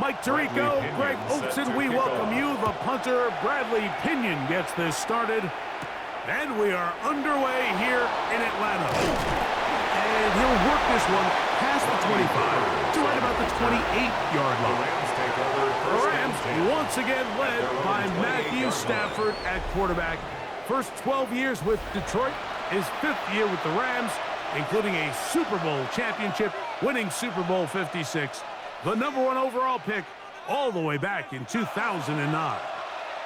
Mike Tirico, Greg Olson, we welcome you. The punter, Bradley Pinion, gets this started. And we are underway here in Atlanta. And he'll work this one past the 25 to right about the 28-yard line. The Rams once again led by Matthew Stafford at quarterback. First 12 years with Detroit, his 5th year with the Rams, including a Super Bowl championship, winning Super Bowl 56. The #1 overall pick all the way back in 2009.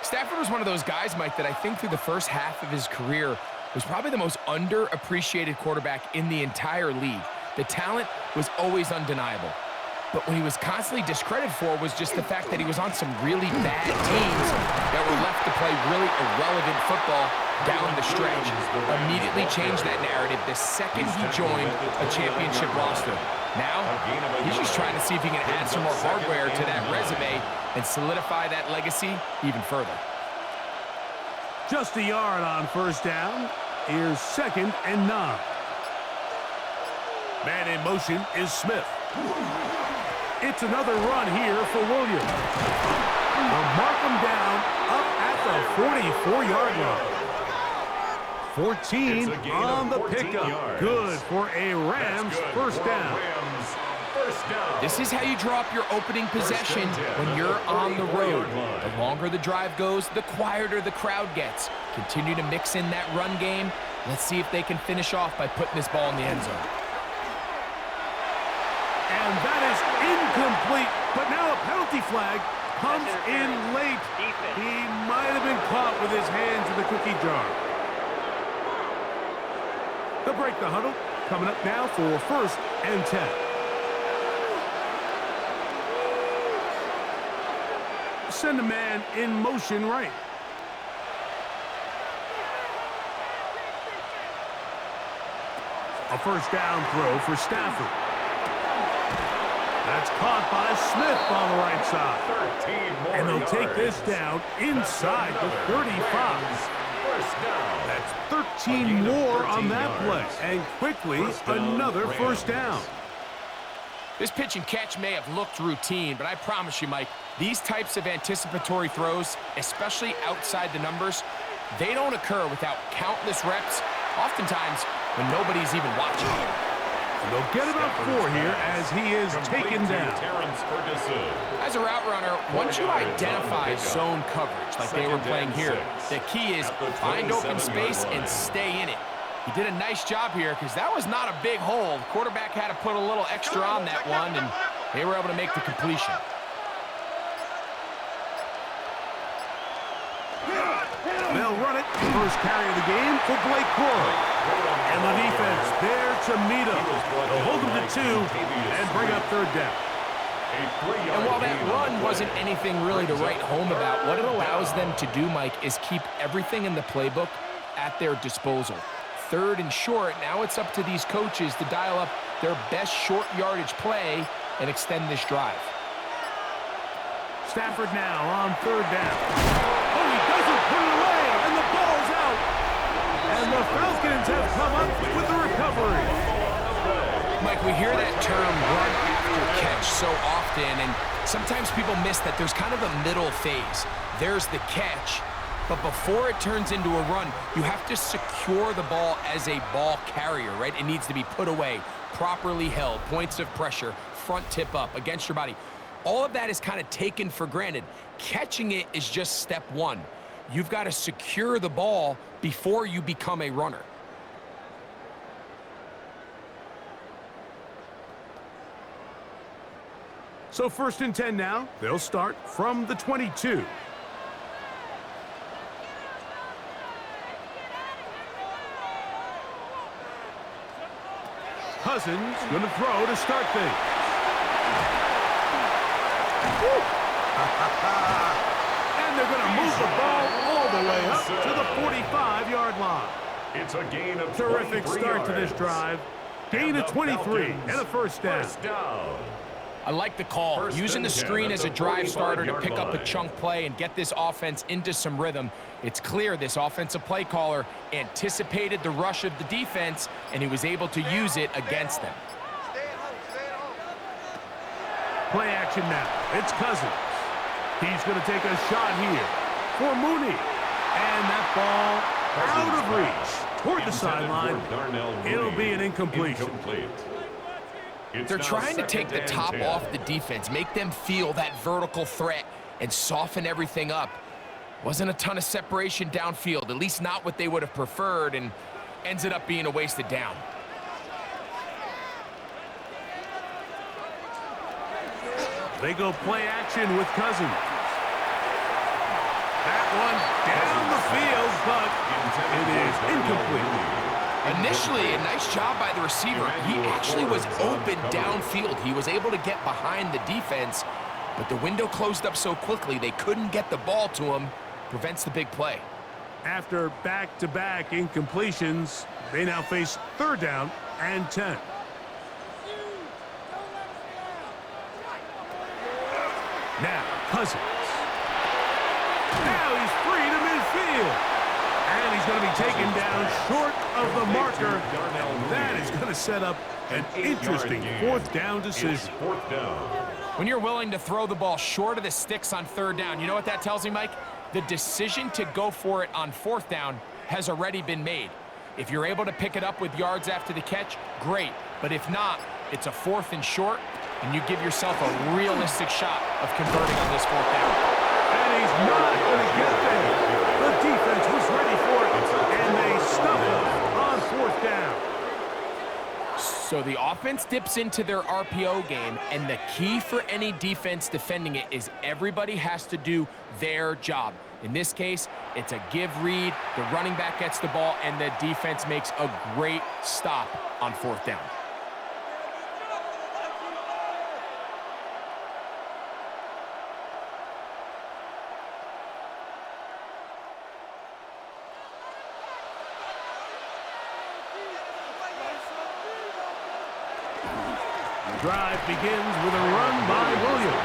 Stafford was one of those guys, Mike, that I think through the first half of his career was probably the most underappreciated quarterback in the entire league. The talent was always undeniable. But what he was constantly discredited for was just the fact that he was on some really bad teams that were left to play really irrelevant football down the stretch. Immediately changed that narrative the second he joined a championship roster. Now, he's just trying to see if he can add some more hardware to that resume and solidify that legacy even further. Just a yard on first down. Here's 2nd and 9. Man in motion is Smith. It's another run here for Williams. They'll mark him down up at the 44-yard line. 14 on the pickup. Good for a Rams first down. This is how you draw up your opening possession when you're on the road. The longer the drive goes, the quieter the crowd gets. Continue to mix in that run game. Let's see if they can finish off by putting this ball in the end zone. And that is incomplete, but now a penalty flag comes in late. He might have been caught with his hands in the cookie jar. They'll break the huddle. Coming up now for 1st and 10. Send a man in motion right. A first down throw for Stafford. That's caught by Smith on the right side. And they'll take this down inside the 35. That's 13 more on that play. And quickly, another first down. This pitch and catch may have looked routine, but I promise you, Mike, these types of anticipatory throws, especially outside the numbers, they don't occur without countless reps, oftentimes when nobody's even watching. And they'll get about 4 here as he is taken down. As a route runner, once you identify zone coverage like they were playing here, the key is find open space and stay in it. He did a nice job here because that was not a big hole. The quarterback had to put a little extra on that one, and they were able to make the completion. They'll run it. First carry of the game for Blake Corey. And the defense there to meet him. They'll hold him to 2 and bring up 3rd down. And while that run wasn't anything really to write home about, what it allows them to do, Mike, is keep everything in the playbook at their disposal. 3rd and short, now it's up to these coaches to dial up their best short yardage play and extend this drive. Stafford now on 3rd down. Oh, he doesn't put it away, and the ball's out. And the Falcons have come up with the recovery. Mike, we hear that term run after catch so often, and sometimes people miss that there's kind of a middle phase. There's the catch, but before it turns into a run, you have to secure the ball as a ball carrier, right? It needs to be put away, properly held, points of pressure, front tip up against your body. All of that is kind of taken for granted. Catching it is just step 1. You've got to secure the ball before you become a runner. So 1st and 10 now. They'll start from the 22. Cousins going to throw to start things. And they're going to move the ball all the way up to the 45-yard line. It's a gain of terrific start to this drive. Gain of 23 and a first down. I like the call. Using the screen as a drive starter to pick up a chunk play and get this offense into some rhythm. It's clear this offensive play caller anticipated the rush of the defense, and he was able to use it against them. Play action now. It's Cousins. He's going to take a shot here for Mooney. And that ball out of reach toward the sideline. It'll be an incompletion. They're trying to take the top off the defense, make them feel that vertical threat, and soften everything up. Wasn't a ton of separation downfield, at least not what they would have preferred, and ends it up being a wasted down. They go play action with Cousins. That one down the field, but it is incomplete. Initially, a nice job by the receiver. He actually was open downfield. He was able to get behind the defense, but the window closed up so quickly they couldn't get the ball to him. Prevents the big play. After back-to-back incompletions, they now face 3rd down and 10. Now, Cousins. Now he's free to midfield. And he's going to be taken down short of the marker. That is going to set up an interesting 4th down decision. When you're willing to throw the ball short of the sticks on 3rd down, you know what that tells me, Mike? The decision to go for it on 4th down has already been made. If you're able to pick it up with yards after the catch, great. But if not, it's a 4th and short, and you give yourself a realistic shot of converting on this 4th down. And he's not going to get there. The defense was ready for it, and they stuff it on 4th down. So the offense dips into their RPO game, and the key for any defense defending it is everybody has to do their job. In this case, it's a give read, the running back gets the ball, and the defense makes a great stop on 4th down. Drive begins with a run by Williams.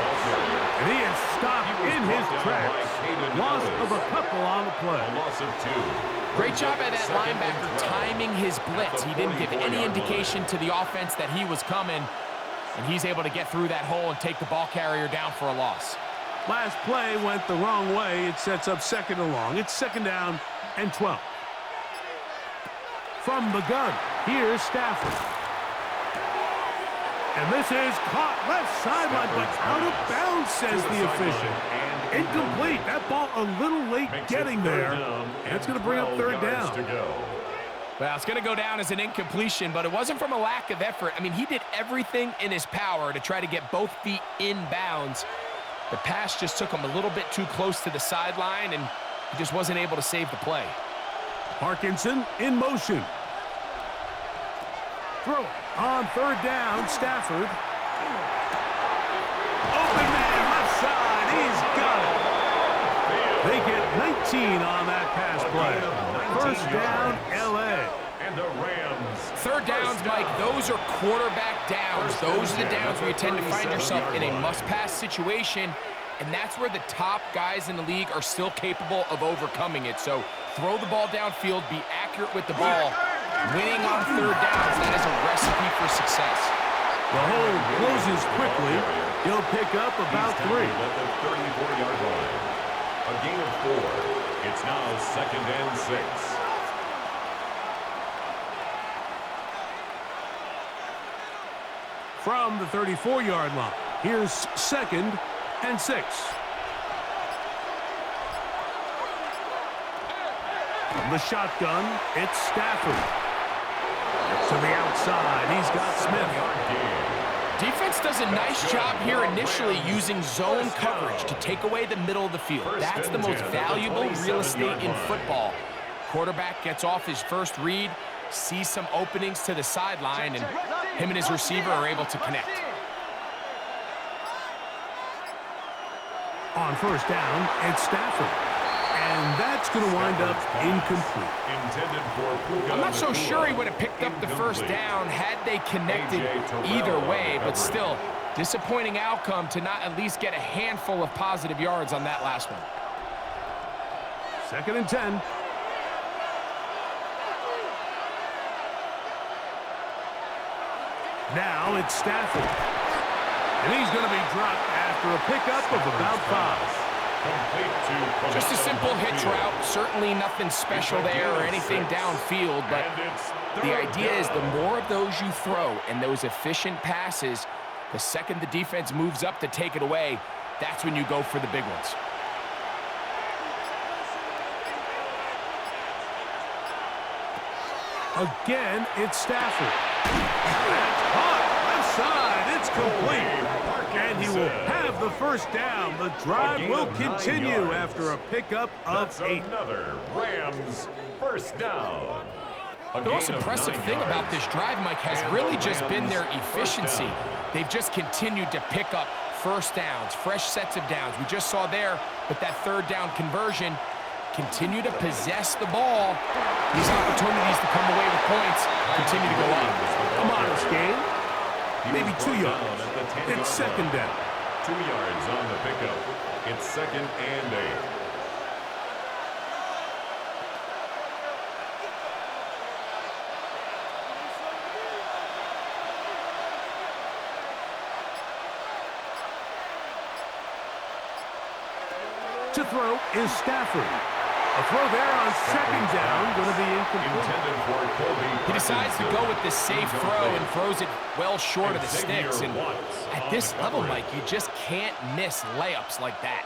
And he is stopped in his tracks. Loss of a couple on the play. Great job by that linebacker timing his blitz. He didn't give any indication to the offense that he was coming, and he's able to get through that hole and take the ball carrier down for a loss. Last play went the wrong way. It sets up 2nd and long. It's 2nd down and 12. From the gun, here's Stafford. And this is caught left sideline, but out of bounds, says the official. Incomplete. That ball a little late getting there. And it's going to bring up 3rd down. Well, it's going to go down as an incompletion, but it wasn't from a lack of effort. I mean, he did everything in his power to try to get both feet in bounds. The pass just took him a little bit too close to the sideline, and he just wasn't able to save the play. Parkinson in motion. Throw on 3rd down, Stafford. Open man, left side, he's got it. They get 19 on that pass play. 1st down, L.A. And the Rams. 3rd downs, Mike, those are quarterback downs. Those are the downs where you tend to find yourself in a must-pass situation, and that's where the top guys in the league are still capable of overcoming it. So throw the ball downfield, be accurate with the ball. Winning on 3rd downs, that is a recipe for success. The hole closes quickly. He'll pick up about 3. At the 34-yard line. A gain of 4. It's now 2nd and 6. From the 34-yard line, here's 2nd and 6. From the shotgun, it's Stafford. To the outside, he's got Smith. Defense does a nice job here initially using zone coverage to take away the middle of the field. That's the most valuable real estate in football. Quarterback gets off his first read, sees some openings to the sideline, and him and his receiver are able to connect. On 1st down, it's Stafford. And that's going to wind up incomplete. I'm not so sure he would have picked up the 1st down had they connected either way, but still, disappointing outcome to not at least get a handful of positive yards on that last one. 2nd and 10. Now it's Stafford. And he's going to be dropped after a pickup of about 5. Just a simple hitch route. Certainly nothing special there or anything downfield, but the idea is the more of those you throw and those efficient passes, the second the defense moves up to take it away, that's when you go for the big ones. Again, it's Stafford. That's caught. Left side. It's complete. And he will have the first down. The drive will continue after a pickup of 8. Another Rams first down. The most impressive thing about this drive, Mike, has really just been their efficiency. They've just continued to pick up first downs, fresh sets of downs. We just saw there with that third down conversion, continue to possess the ball. These opportunities to come away with points continue to go up. Come on, this game. Maybe 2 yards. It's second down. 2 yards on the pickup. It's second and 8. To throw is Stafford. A throw there on second down, going to be incomplete. He decides to go with the safe throw and throws it well short of the sticks. And at this level, Mike, you just can't miss layups like that.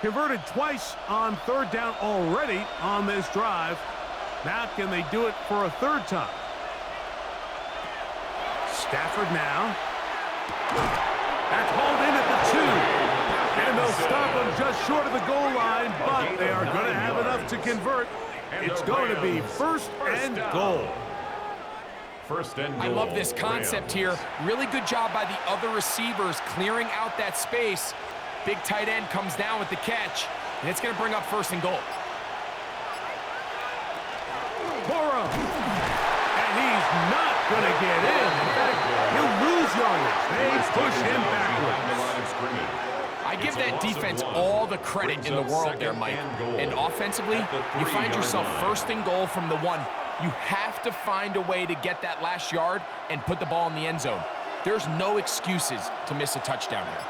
Converted twice on third down already on this drive. Now can they do it for a third time? Stafford now. That's hauled in at the 2. And they'll stop them just short of the goal line, but they are going to have enough to convert. It's going to be first and goal. First and goal. I love this concept here. Really good job by the other receivers clearing out that space. Big tight end comes down with the catch, and it's going to bring up first and goal. Burrow. And he's not going to get in. In fact, he'll lose yardage. They push him backwards. I give that defense all the credit in the world there, Mike. And offensively, you find yourself first and goal from the 1. You have to find a way to get that last yard and put the ball in the end zone. There's no excuses to miss a touchdown here.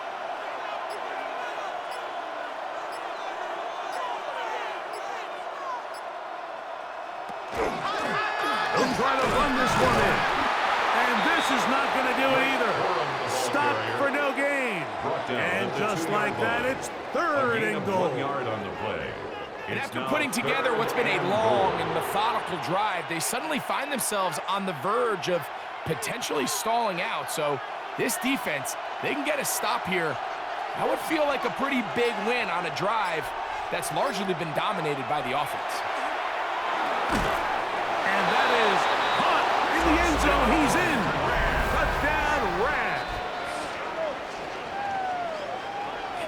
They'll try to run this one in. And this is not going to do it either. Stop for no gain. And just like that, it's third and goal. And after putting together what's been a long and methodical drive, they suddenly find themselves on the verge of potentially stalling out. So this defense, they can get a stop here. That would feel like a pretty big win on a drive that's largely been dominated by the offense. And that is caught in the end zone. He's in. Touchdown, Rams.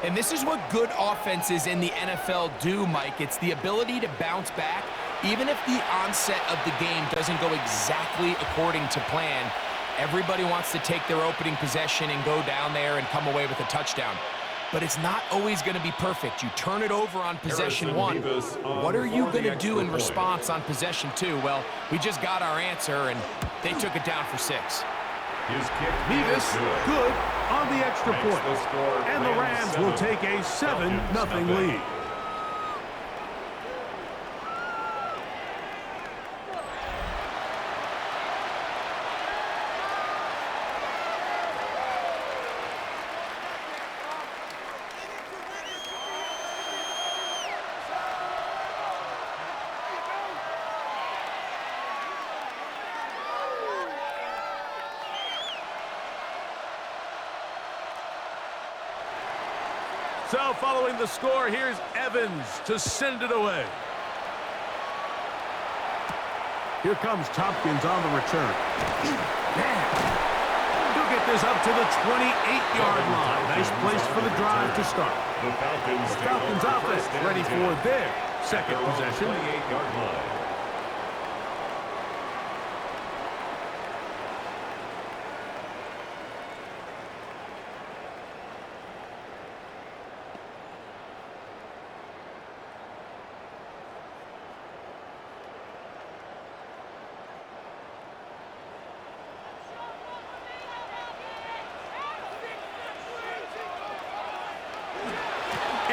And this is what good offenses in the NFL do, Mike. It's the ability to bounce back, even if the onset of the game doesn't go exactly according to plan. Everybody wants to take their opening possession and go down there and come away with a touchdown. But it's not always going to be perfect. You turn it over on possession 1. What are you going to do in response on possession 2? Well, we just got our answer, and they took it down for 6. Nevis good on the extra point. And the Rams will take a 7-0 lead. So following the score, here's Evans to send it away. Here comes Tompkins on the return. He'll get this up to the 28-yard line. Nice place for the drive to start. The Falcons offense ready for their second possession. 28-yard line.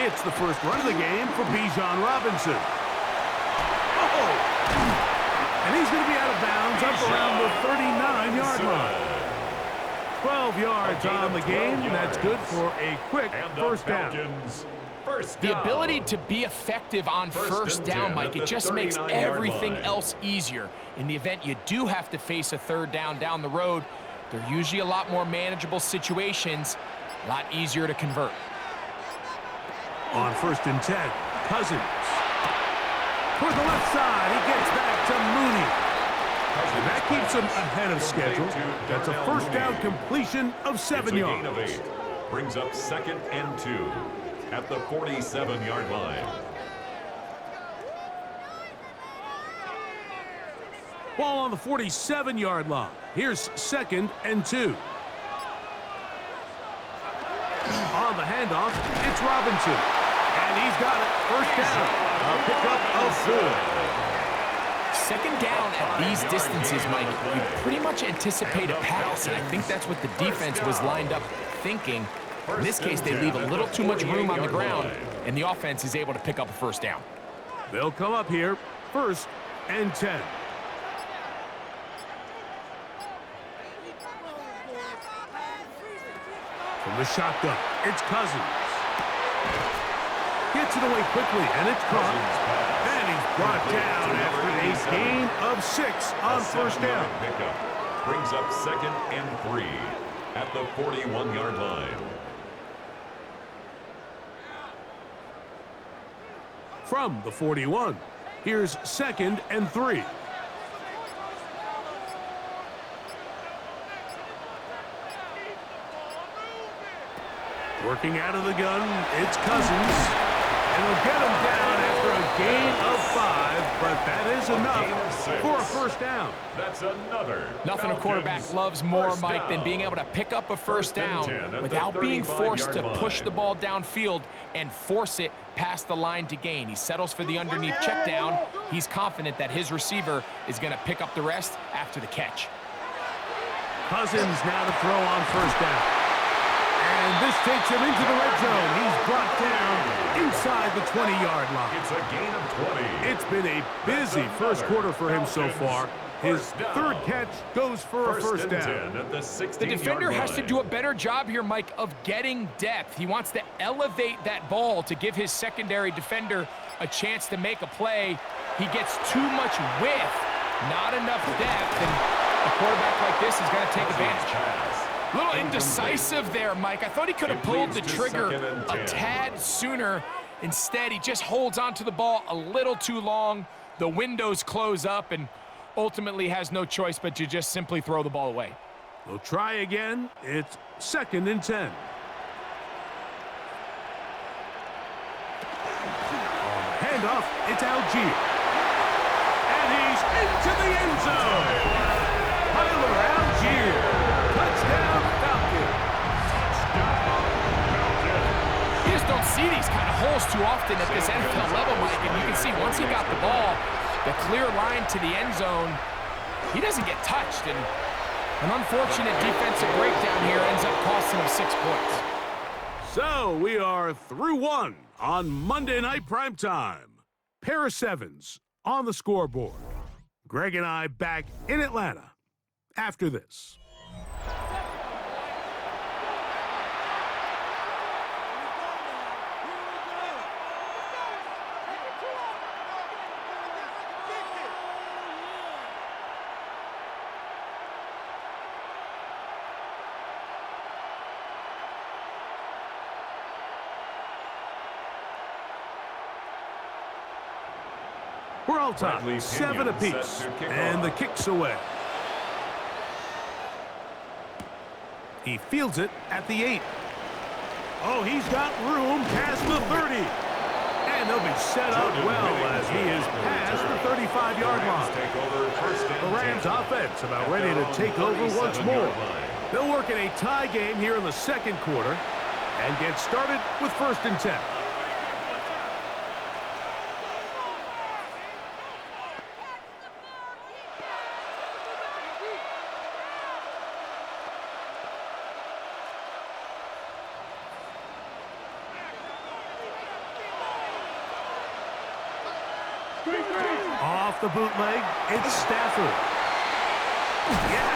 It's the first run of the game for Bijan Robinson. Oh! And he's going to be out of bounds up around the 39-yard line. 12 yards on the game. That's good for a quick first down. The ability to be effective on first down, Mike, it just makes everything else easier. In the event you do have to face a third down the road, they're usually a lot more manageable situations, a lot easier to convert. On 1st and 10, Cousins. Toward the left side, he gets back to Mooney. And that keeps him ahead of schedule. That's a first down completion of 7 yards. Gain of 8. Brings up 2nd and 2 at the 47-yard line. Ball on the 47-yard line. Here's 2nd and 2. On the handoff, it's Robinson. And he's got it. First down. A pickup of 4. 2nd down at these distances, Mike, you pretty much anticipate a pass, and I think that's what the defense was lined up thinking. In this case, they leave a little too much room on the ground, and the offense is able to pick up a first down. They'll come up here, 1st and 10. From the shotgun, it's Cousins. Gets it away quickly, and it's caught. And he's brought down after a gain of 6 on first down. Pickup brings up 2nd and 3 at the 41-yard line. From the 41, here's 2nd and 3. Working out of the gun, it's Cousins. And he'll get him down after a gain of 5, but that is enough for a first down. That's another. Nothing a quarterback loves more, Mike, than being able to pick up a first down without being forced to push the ball downfield and force it past the line to gain. He settles for the underneath check down. He's confident that his receiver is going to pick up the rest after the catch. Cousins now to throw on first down. And this takes him into the red zone. He's brought down inside the 20-yard line. It's a gain of 20. It's been a busy first quarter for him so far. His 3rd catch goes for a first down. The defender has to do a better job here, Mike, of getting depth. He wants to elevate that ball to give his secondary defender a chance to make a play. He gets too much width, not enough depth, and a quarterback like this is going to take advantage. A little indecisive there, Mike. I thought he could have pulled the trigger a tad sooner. Instead, he just holds onto the ball a little too long. The windows close up, and ultimately has no choice but to just simply throw the ball away. We'll try again. It's 2nd and 10. On the handoff, it's Algier. And he's into the end zone. Tyler Algier. Touchdown, Falcons. You just don't see these kind of holes too often at this NFL level, Mike, and you can see once he got the ball, the clear line to the end zone, he doesn't get touched, and an unfortunate defensive breakdown here ends up costing him 6 points. So we are through 1 on Monday Night Primetime. Pair of 7s on the scoreboard. Greg and I back in Atlanta after this. We're all tied, 7 apiece, and the kick's away. He fields it at the 8. Oh, he's got room past the 30. And they'll be set up well as he is past the 35-yard line. The Rams offense about ready to take over once more. They'll work in a tie game here in the 2nd quarter and get started with 1st and 10. Off the bootleg, it's Stafford. Yeah!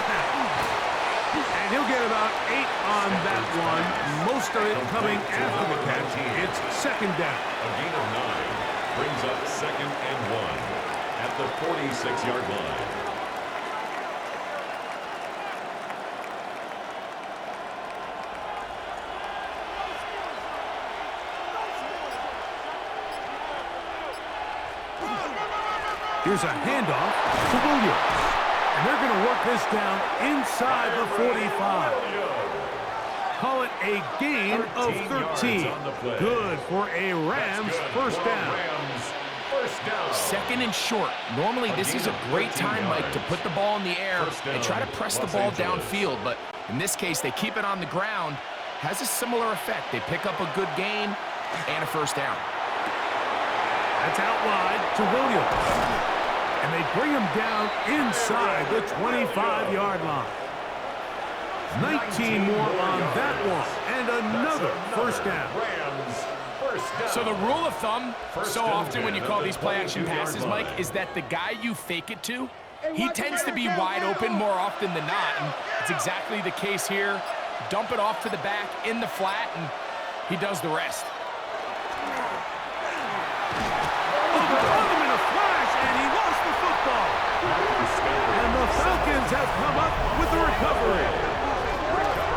And he'll get about 8 on that one. Most of it coming after the catch. It's second down. A gain of 9 brings up 2nd and 1 at the 46-yard line. Here's a handoff to Williams. And they're going to work this down inside the 45. Call it a gain of 13. Good for a Rams first down. 2nd and short. Normally, this is a great time, Mike, to put the ball in the air and try to press the ball downfield. But in this case, they keep it on the ground. Has a similar effect. They pick up a good gain and a first down. That's out wide to Williams. And they bring him down inside the 25-yard line. 19 more on that one, and another first down. So the rule of thumb, so often when you call these play-action passes, Mike, is that the guy you fake it to, he tends to be wide open more often than not, and it's exactly the case here. Dump it off to the back in the flat, and he does the rest. And the Falcons have come up with the recovery.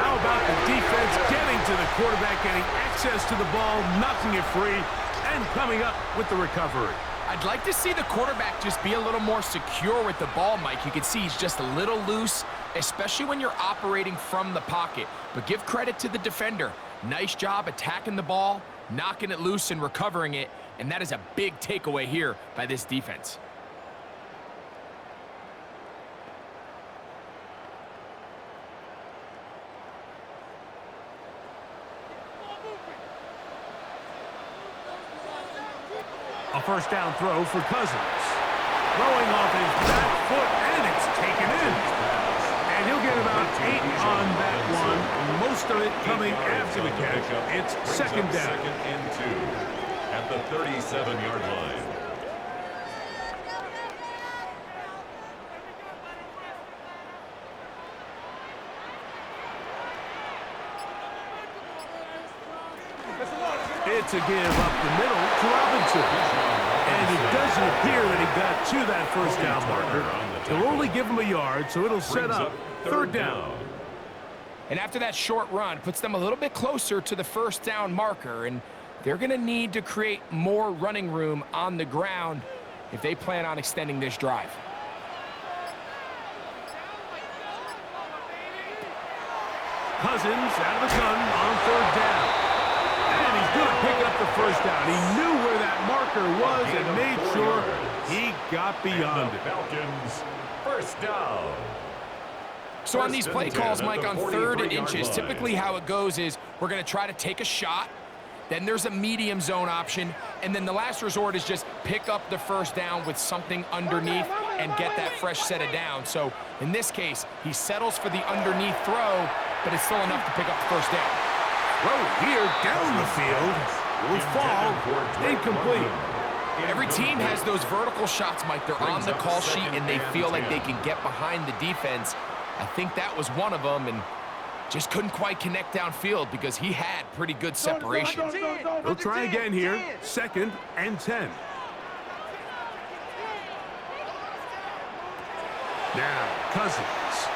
How about the defense getting to the quarterback, getting access to the ball, knocking it free, and coming up with the recovery? I'd like to see the quarterback just be a little more secure with the ball, Mike. You can see he's just a little loose, especially when you're operating from the pocket. But give credit to the defender. Nice job attacking the ball, knocking it loose and recovering it, and that is a big takeaway here by this defense. A first down throw for Cousins. Throwing off his back foot, and it's taken in. And he'll get about 8 on that one. Most of it coming after the catch. It's second down. 2nd and 2 at the 37-yard line. It's a give up the middle to Robinson. And it doesn't appear that he got to that first down marker. They'll only give him a yard, so it'll set up third down. And after that short run, puts them a little bit closer to the first down marker, and they're going to need to create more running room on the ground if they plan on extending this drive. Cousins out of the gun on third down. And he's going to pick up the first down. He knew where that marker was and made sure he got beyond it. Falcons first down. So on these play calls, Mike, on 3rd and inches, typically how it goes is we're going to try to take a shot, then there's a medium zone option, and then the last resort is just pick up the first down with something underneath and get that fresh set of downs. So in this case, he settles for the underneath throw, but it's still enough to pick up the first down. Throw here down the field will fall incomplete. Every team has those vertical shots, Mike. They're on the call sheet, and they feel like they can get behind the defense. I think that was one of them, and just couldn't quite connect downfield because he had pretty good separation. We'll try again here. 2nd and 10. Now, Cousins.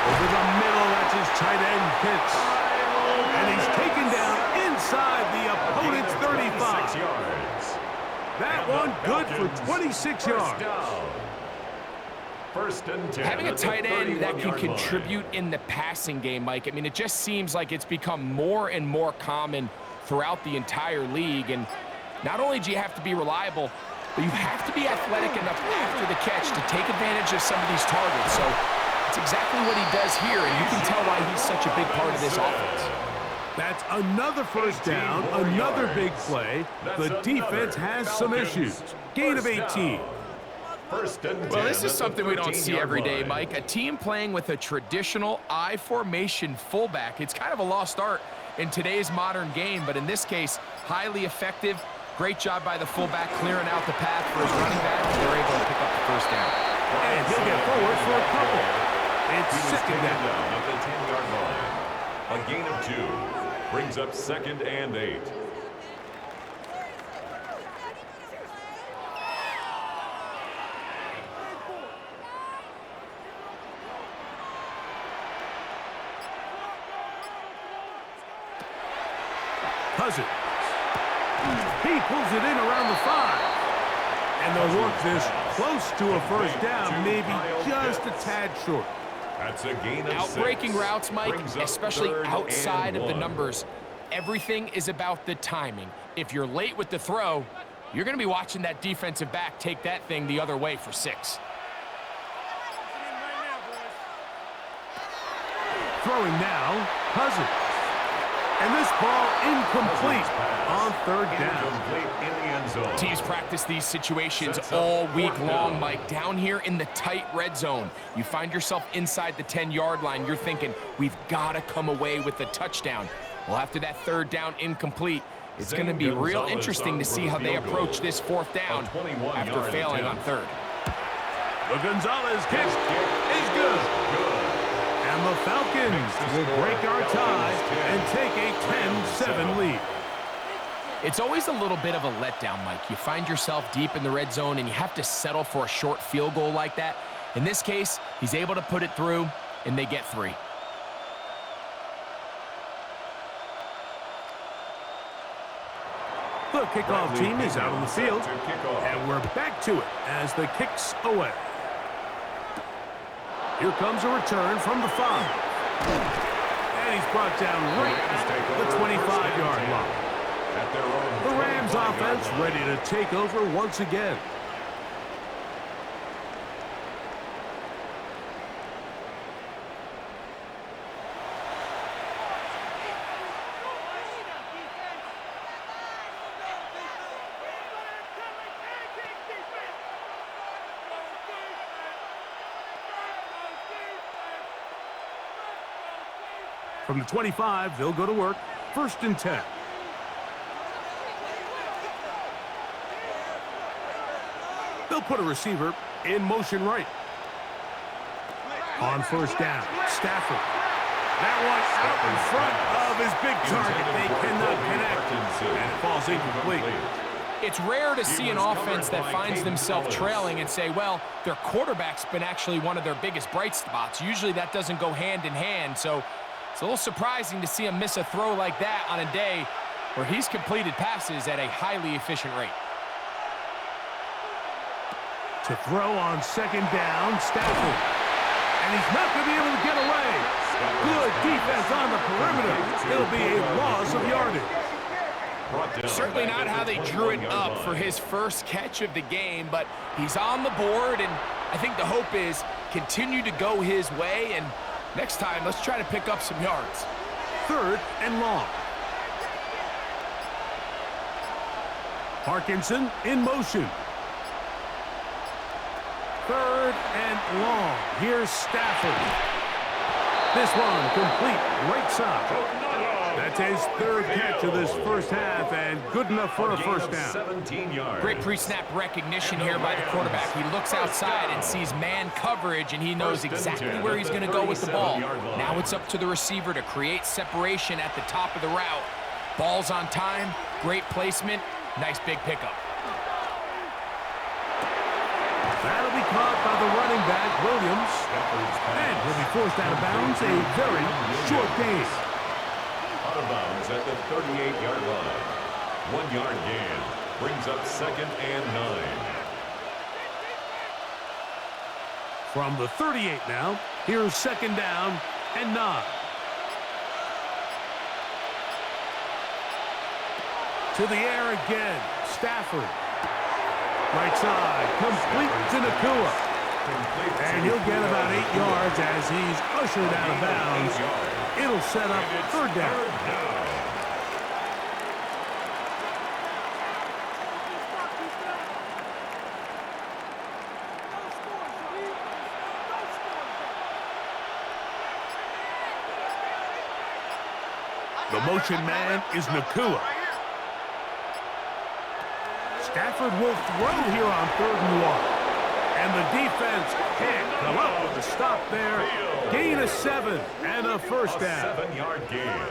Over the middle, that's his tight end pitch. And he's taken down inside the opponent's 35. That one good for 26 yards. First and 10. Having a tight end that can contribute in the passing game, Mike, I mean, it just seems like it's become more and more common throughout the entire league. And not only do you have to be reliable, but you have to be athletic enough after the catch to take advantage of some of these targets. So it's exactly what he does here, and you can tell why he's such a big part of this offense. That's another first down, another big play. The defense has some issues. Gain of 18. Well, this is something we don't see every day, Mike. A team playing with a traditional I formation fullback. It's kind of a lost art in today's modern game, but in this case, highly effective. Great job by the fullback clearing out the path for his running back. They're able to pick up the first down. And he'll get forward for a couple. It's second down. At the 10-yard line. A gain of 2 brings up 2nd and 8. Cousins. He pulls it in around the 5. And they'll work this close to a first down, maybe just a tad short. That's a gain of 6. Outbreaking routes, Mike, especially outside of the numbers. Everything is about the timing. If you're late with the throw, you're going to be watching that defensive back take that thing the other way for 6. Throwing now, Cousins. And this ball incomplete on 3rd down. In the end zone. Teams practice these situations all week long, Mike. Down here in the tight red zone, you find yourself inside the 10-yard line. You're thinking, we've got to come away with a touchdown. Well, after that 3rd down incomplete, it's going to be real interesting to see how they approach this 4th down after failing on 3rd. The Gonzalez kick is good. And the Falcons will break our tie and take a 10-7 lead. It's always a little bit of a letdown, Mike. You find yourself deep in the red zone and you have to settle for a short field goal like that. In this case, he's able to put it through, and they get 3. The kickoff team is out on the field, and we're back to it as the kick's away. Here comes a return from the 5. And he's brought down right at the 25-yard line. The Rams offense ready to take over once again. From the 25, they'll go to work. 1st and 10. They'll put a receiver in motion right. On 1st down, Stafford. That one out in front of his big target. They cannot connect, and it falls incomplete. It's rare to see an offense that finds themselves trailing and say, well, their quarterback's been actually one of their biggest bright spots. Usually that doesn't go hand in hand, so it's a little surprising to see him miss a throw like that on a day where he's completed passes at a highly efficient rate. To throw on 2nd down, Stafford. And he's not going to be able to get away. Good defense on the perimeter. It'll be a loss of yardage. Certainly not how they drew it up for his first catch of the game, but he's on the board, and I think the hope is continue to go his way, and next time, let's try to pick up some yards. 3rd and long. Parkinson in motion. 3rd and long. Here's Stafford. This one complete right side. That's his 3rd catch of this first half, and good enough for a first down. 17 yards. Great pre-snap recognition here by the quarterback. He looks outside and sees man coverage, and he knows exactly where he's going to go with the ball. Now it's up to the receiver to create separation at the top of the route. Ball's on time, great placement, nice big pickup. That'll be caught by the running back, Williams. And he'll be forced out of bounds, a very short gain. Out of bounds at the 38-yard line. 1-yard gain brings up 2nd and 9. From the 38 now, here's 2nd down and 9. To the air again, Stafford. Right side, complete to Nakua. And he'll get about 8 yards as he's ushered out of bounds. It'll set up 3rd down. The motion man is Nakua. Stafford will throw here on 3rd and 1. And the defense can't come up with a stop there. Gain of 7 and a first down. A 7-yard gain.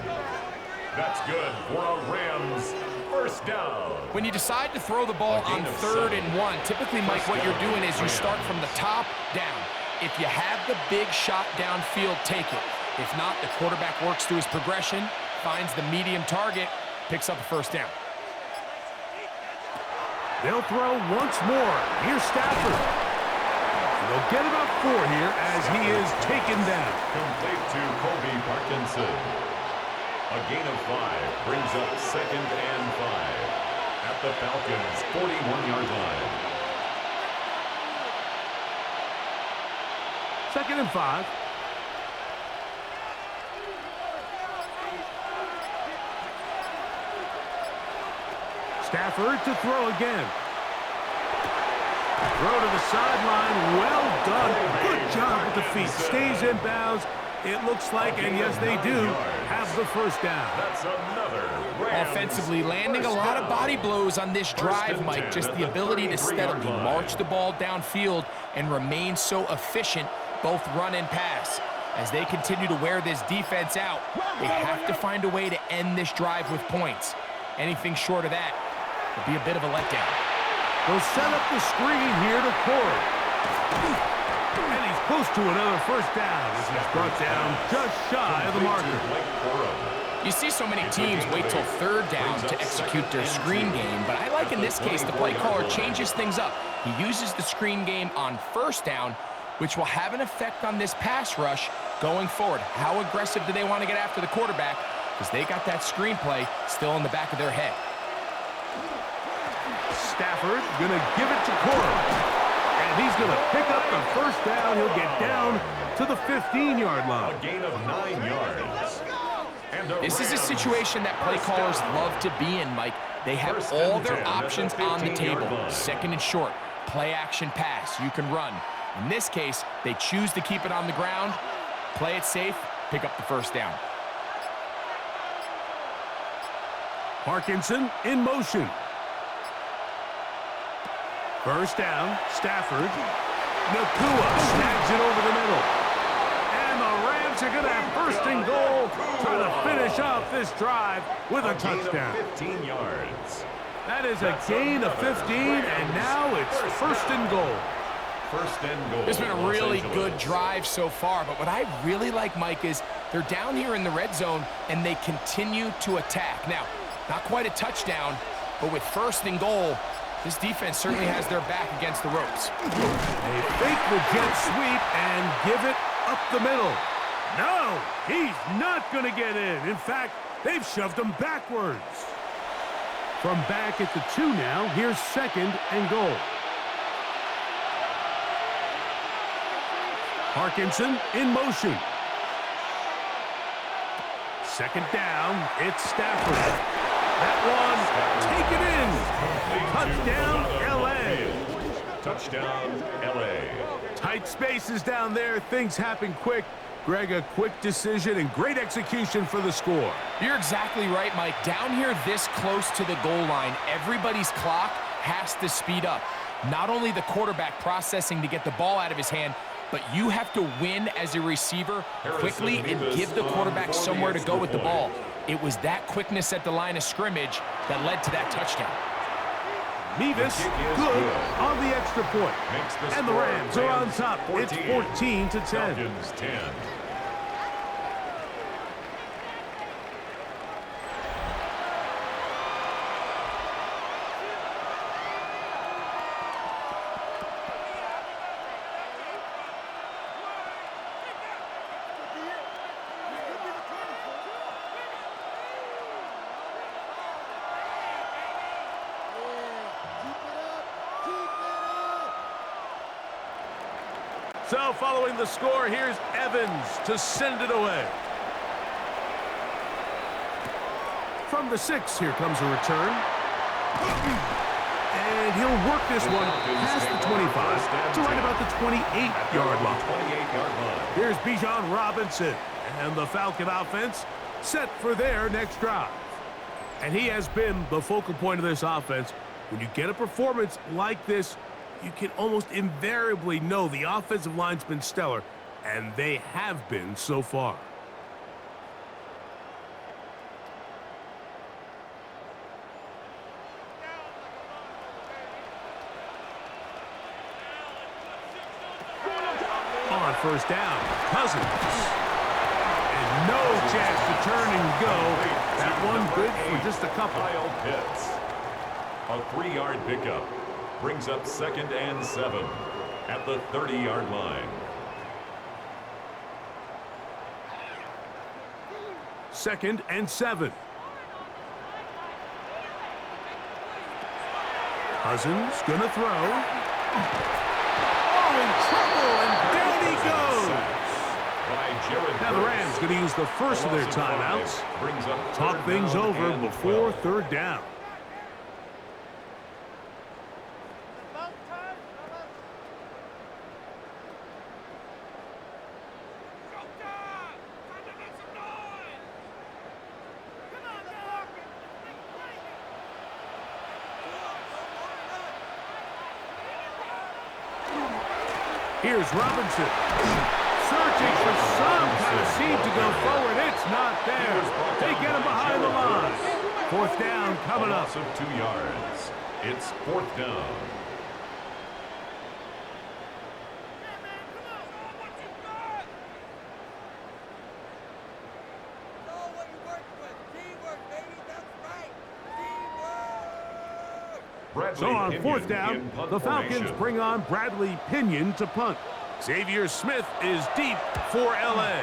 That's good for a Rams first down. When you decide to throw the ball on 3rd and 1, typically, Mike, what you're doing is you start from the top down. If you have the big shot downfield, take it. If not, the quarterback works through his progression, finds the medium target, picks up a first down. They'll throw once more. Here's Stafford. They'll get about 4 here as he is taken down. Complete to Kobe Parkinson. A gain of 5 brings up 2nd and 5 at the Falcons' 41-yard line. 2nd and 5. Stafford to throw again. Throw to the sideline. Well done. Good job with the feet. Stays in bounds. It looks like, and yes, they do, have the first down. That's another Rams Offensively, landing a lot of body blows on this drive, Mike. Just the ability to steadily march the ball downfield and remain so efficient, both run and pass. As they continue to wear this defense out, they have to find a way to end this drive with points. Anything short of that will be a bit of a letdown. They'll set up the screen here to Corey. And he's close to another first down as he's brought down just shy of the marker. You see so many teams wait till 3rd down to execute their screen game, but I like in this case the play caller changes things up. He uses the screen game on 1st down, which will have an effect on this pass rush going forward. How aggressive do they want to get after the quarterback? Because they got that screen play still in the back of their head. Stafford going to give it to Corey. And he's going to pick up the first down. He'll get down to the 15-yard line. A gain of 9 yards. This is a situation that play callers love to be in, Mike. They have all their options on the table. 2nd and short, play action pass. You can run. In this case, they choose to keep it on the ground, play it safe, pick up the first down. Parkinson in motion. First down, Stafford. Nakua snags it over the middle. And the Rams are going to have 1st and goal, trying to finish off this drive with a touchdown. 15 yards. That is a gain of 15, and now it's 1st and goal. 1st and goal. It's been a really good drive so far, but what I really like, Mike, is they're down here in the red zone, and they continue to attack. Now, not quite a touchdown, but with 1st and goal, this defense certainly has their back against the ropes. They fake the jet sweep and give it up the middle. No, he's not going to get in. In fact, they've shoved him backwards. From back at the 2 now, here's 2nd and goal. Parkinson in motion. 2nd down, it's Stafford. That one, take it in. Touchdown, L.A. Touchdown, L.A. Tight spaces down there. Things happen quick. Greg, a quick decision and great execution for the score. You're exactly right, Mike. Down here this close to the goal line, everybody's clock has to speed up. Not only the quarterback processing to get the ball out of his hand, but you have to win as a receiver quickly and give the quarterback somewhere to go with the ball. It was that quickness at the line of scrimmage that led to that touchdown. Mevis good on the extra point. And the Rams are on top. It's 14-10. Falcons 10. So following the score, here's Evans to send it away. From the 6, here comes a return. And he'll work this one past the 25 to right about the 28-yard line. Here's Bijan Robinson and the Falcon offense set for their next drive. And he has been the focal point of this offense When you get a performance like this, you can almost invariably know the offensive line's been stellar, and they have been so far. On first down, Cousins. And no chance to turn and go. That one good for just a couple. Hits. A 3-yard pickup brings up 2nd and 7 at the 30-yard line. 2nd and 7. Cousins gonna throw. Oh, in trouble, and down he goes. Now the Rams gonna use the first of their timeouts. Talk things over before 3rd down. Here's Robinson, searching for some kind of seam to go forward. It's not there. They get him behind the line. 4th down coming up. Loss of 2 yards. It's 4th down. So on 4th down, the Falcons bring on Bradley Pinion to punt. Xavier Smith is deep for L.A.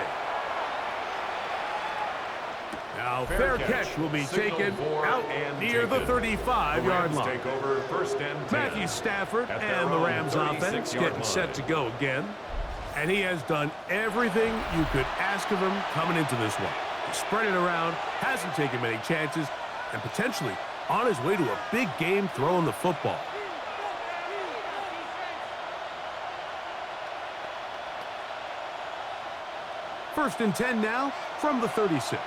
Now fair catch will be taken out near the 35-yard line. Take over 1st and 10. Matthew Stafford and the Rams offense getting set to go again. And he has done everything you could ask of him coming into this one. He spread it around, hasn't taken many chances, and potentially on his way to a big game throwing the football. First and 10 now from the 36.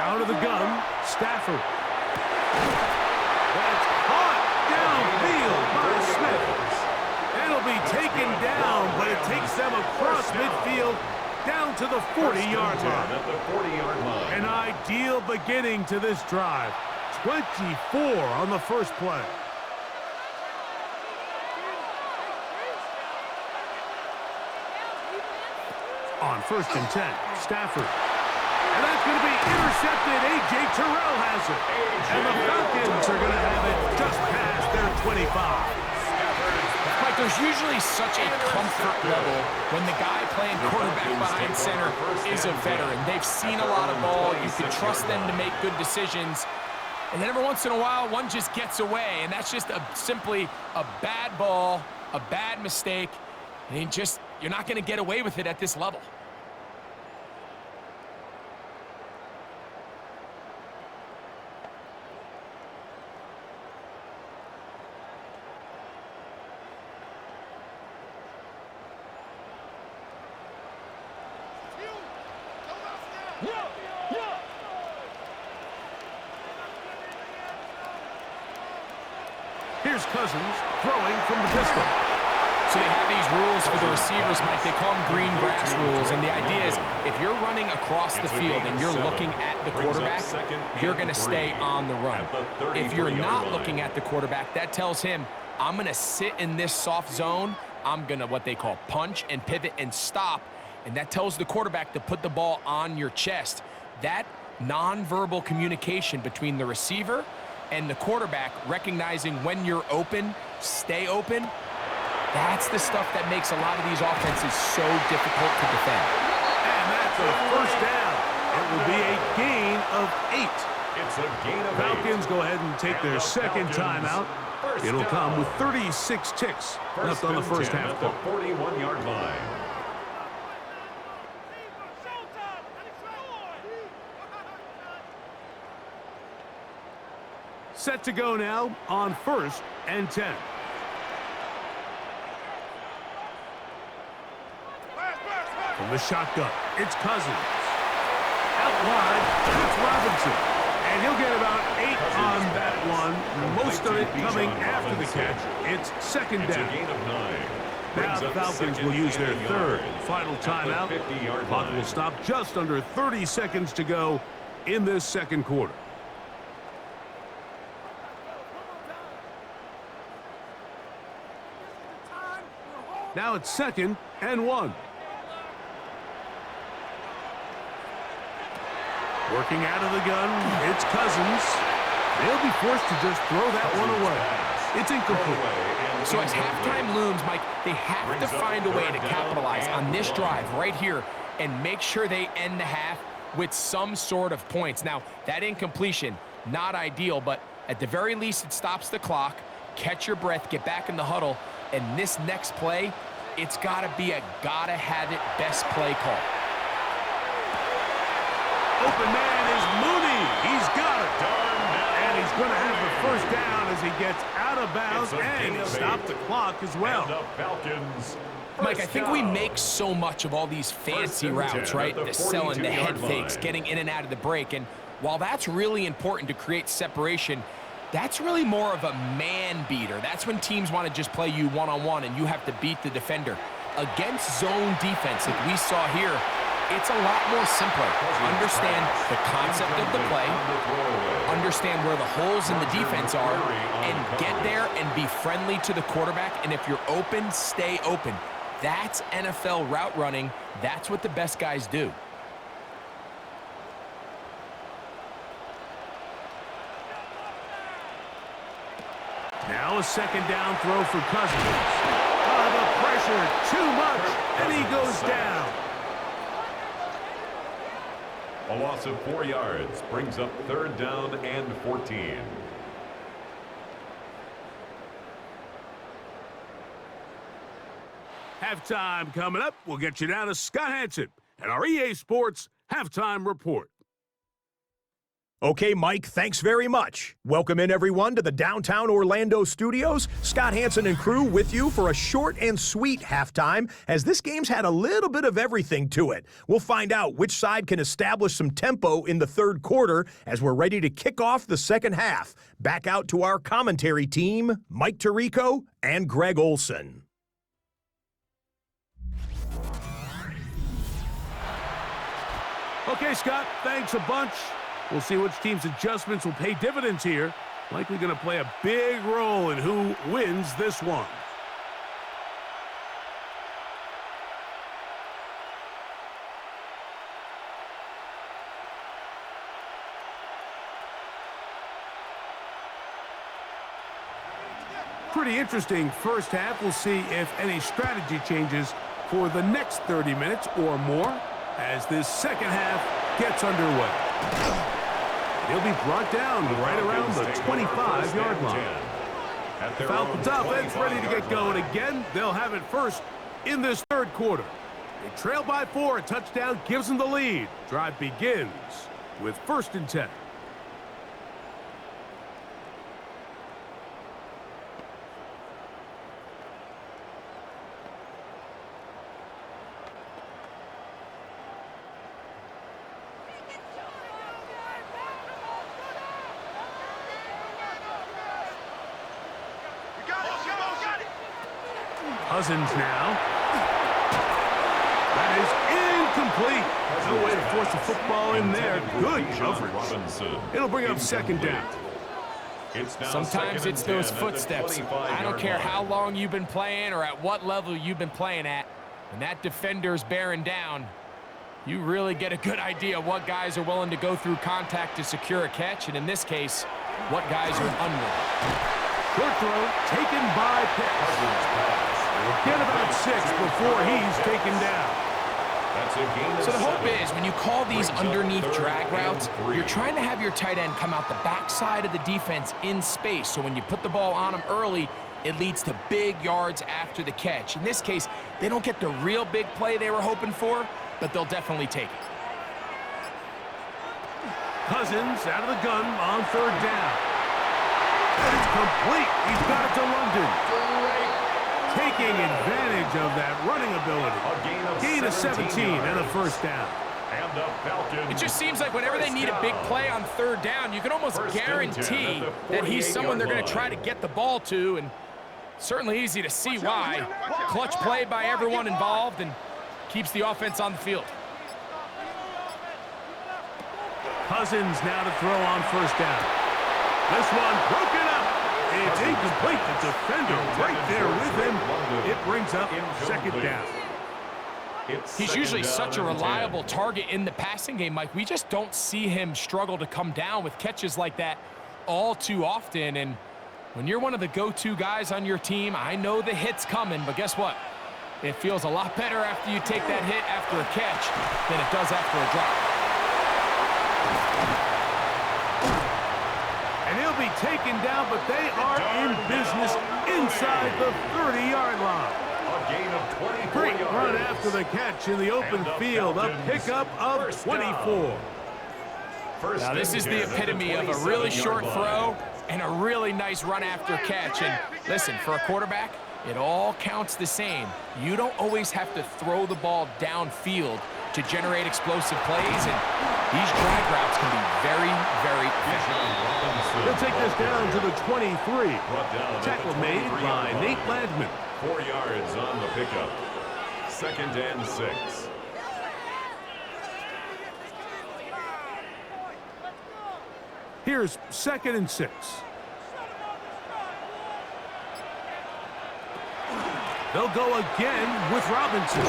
Out of the gun, Stafford. That's caught downfield by Smith. It'll be taken down, but it takes them across midfield down to the 40-yard line. At the 40-yard line. An ideal beginning to this drive. 24 on the first play. On 1st and 10, Stafford. And that's going to be intercepted. A.J. Terrell has it. And the Falcons are going to have it just past their 25. Mike, there's usually such a comfort level when the guy playing quarterback behind center is a veteran. They've seen a lot of ball. You can trust them to make good decisions. And then every once in a while, one just gets away. And that's just simply a bad ball, a bad mistake. And you're not going to get away with it at this level. Here's Cousins throwing from the pistol. So they have these rules for the receivers, Mike. They call them green grass rules. And the idea is if you're running across the field and you're looking at the quarterback, you're going to stay on the run. If you're not looking at the quarterback, that tells him, I'm going to sit in this soft zone. I'm going to what they call punch and pivot and stop. And that tells the quarterback to put the ball on your chest. That nonverbal communication between the receiver and the quarterback, recognizing when you're open, stay open, that's the stuff that makes a lot of these offenses so difficult to defend. And that's a first down. It will be a gain of 8. It's a gain of 8. Falcons go ahead and take their second timeout. It'll come with 36 ticks left on the first half clock. At the 41-yard line. Set to go now on 1st and 10. From the shotgun, it's Cousins. Out wide. That's Robinson. And he'll get about 8 on that one. Most of it coming after the catch. It's second down. It's a gain of 9. Now the Falcons will use their third final timeout. Clock will stop just under 30 seconds to go in this second quarter. Now it's 2nd and 1. Working out of the gun, it's Cousins. They'll be forced to just throw that one away. It's incomplete. So as halftime looms, Mike, they have to find a way to capitalize on this drive right here and make sure they end the half with some sort of points. Now, that incompletion, not ideal, but at the very least, it stops the clock. Catch your breath, get back in the huddle, and this next play, it's got to be a gotta-have-it best play call. Open man is Mooney. He's got it. And he's going to have the first down as he gets out of bounds and stop the clock as well. And the Falcons. Mike, I think we make so much of all these fancy routes, right? The selling, the head fakes, getting in and out of the break. And while that's really important to create separation, that's really more of a man beater. That's when teams want to just play you one-on-one and you have to beat the defender. Against zone defense, like we saw here, it's a lot more simpler. Understand the concept of the play, understand where the holes in the defense are, and get there and be friendly to the quarterback. And if you're open, stay open. That's NFL route running. That's what the best guys do. Now a second down throw for Cousins. The pressure, too much, and he goes down. A loss of 4 yards brings up 3rd down and 14. Halftime coming up. We'll get you down to Scott Hansen and our EA Sports Halftime Report. Okay, Mike, thanks very much. Welcome in, everyone, to the downtown Orlando studios. Scott Hansen and crew with you for a short and sweet halftime, as this game's had a little bit of everything to it. We'll find out which side can establish some tempo in the third quarter as we're ready to kick off the second half. Back out to our commentary team, Mike Tirico and Greg Olson. Okay, Scott, thanks a bunch. We'll see which team's adjustments will pay dividends here. Likely going to play a big role in who wins this one. Pretty interesting first half. We'll see if any strategy changes for the next 30 minutes or more as this second half gets underway. He'll be brought down right around the 25-yard line. Falcons offense ready to get going again. They'll have it first in this third quarter. They trail by 4. A touchdown gives them the lead. Drive begins with 1st and 10. Cousins now. That is incomplete. No way to force the football in there. Good coverage. It'll bring up 2nd down. Sometimes it's those footsteps. I don't care how long you've been playing or at what level you've been playing at. When that defender's bearing down, you really get a good idea what guys are willing to go through contact to secure a catch, and in this case, what guys are unwilling. Short throw taken by Pitts. We'll get about 6 before he's taken down. So the hope is when you call these underneath drag routes, you're trying to have your tight end come out the backside of the defense in space. So when you put the ball on him early, it leads to big yards after the catch. In this case, they don't get the real big play they were hoping for, but they'll definitely take it. Cousins out of the gun on 3rd down. And it's complete. He's got it to London. Taking advantage of that running ability. Gain of 17 and a 1st down. And the Falcons. It just seems like whenever they need a big play on third down, you can almost guarantee that he's someone they're going to try to get the ball to, and certainly easy to see why. Clutch play by everyone involved and keeps the offense on the field. Cousins now to throw on first down. This one broken up. It's incomplete. The defender right there with him. It brings up second down. He's usually such a reliable target in the passing game, Mike. We just don't see him struggle to come down with catches like that all too often. And when you're one of the go-to guys on your team, I know the hit's coming, but guess what? It feels a lot better after you take that hit after a catch than it does after a drop. And he'll be taken down, but they are in business inside the 30-yard line. A gain of 24 Great yards. run after the catch in the open field. A pickup of 24. Now, this is the epitome of a really short throw and a really nice run after catch. And listen, for a quarterback, it all counts the same. You don't always have to throw the ball downfield to generate explosive plays, and these drag routes can be very, very effective. He'll take this down to the 23. Tackle made by Nate Landman. 4 yards on the pickup. 2nd and 6. Here's 2nd and 6. They'll go again with Robinson.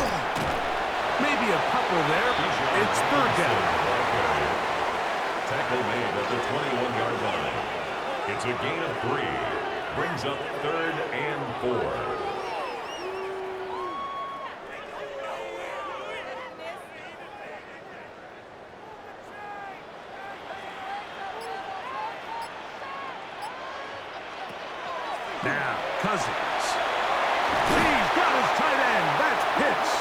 Maybe a couple there. It's 3rd down. Tackle made at the 21-yard line. It's a gain of 3. Brings up 3rd and 4. Now, Cousins. He's got his tight end. That's Pitts.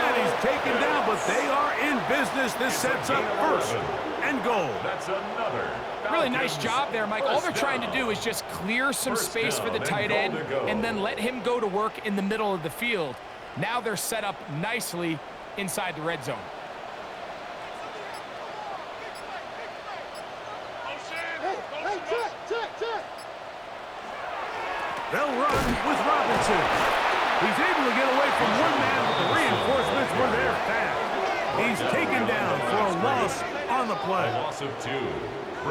And he's taken down, but they are in business. This sets up 1st and goal. That's another. Really nice job there, Mike. All they're trying to do is just clear some space for the tight end and then let him go to work in the middle of the field. Now they're set up nicely inside the red zone. They'll run with Robinson. He's able to get away from one man, but the reinforcements were there fast. He's taken down for a loss on the play. A loss of 2.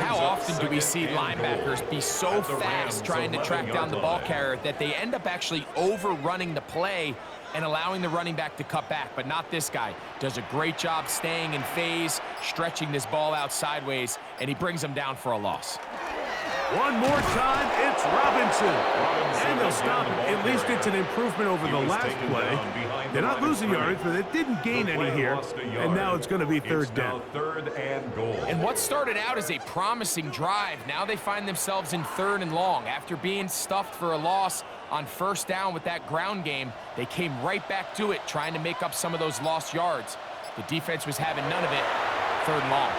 How often do we see linebackers be so fast trying to track down the ball carrier that they end up actually overrunning the play and allowing the running back to cut back? But not this guy. Does a great job staying in phase, stretching this ball out sideways, and he brings him down for a loss. One more time, it's Robinson. And they'll stop it. At least it's an improvement over the last play. They're not losing yardage, but it didn't gain any here. And now it's going to be 3rd down. 3rd and goal. And what started out as a promising drive, now they find themselves in 3rd and long. After being stuffed for a loss on 1st down with that ground game, they came right back to it, trying to make up some of those lost yards. The defense was having none of it. 3rd and long.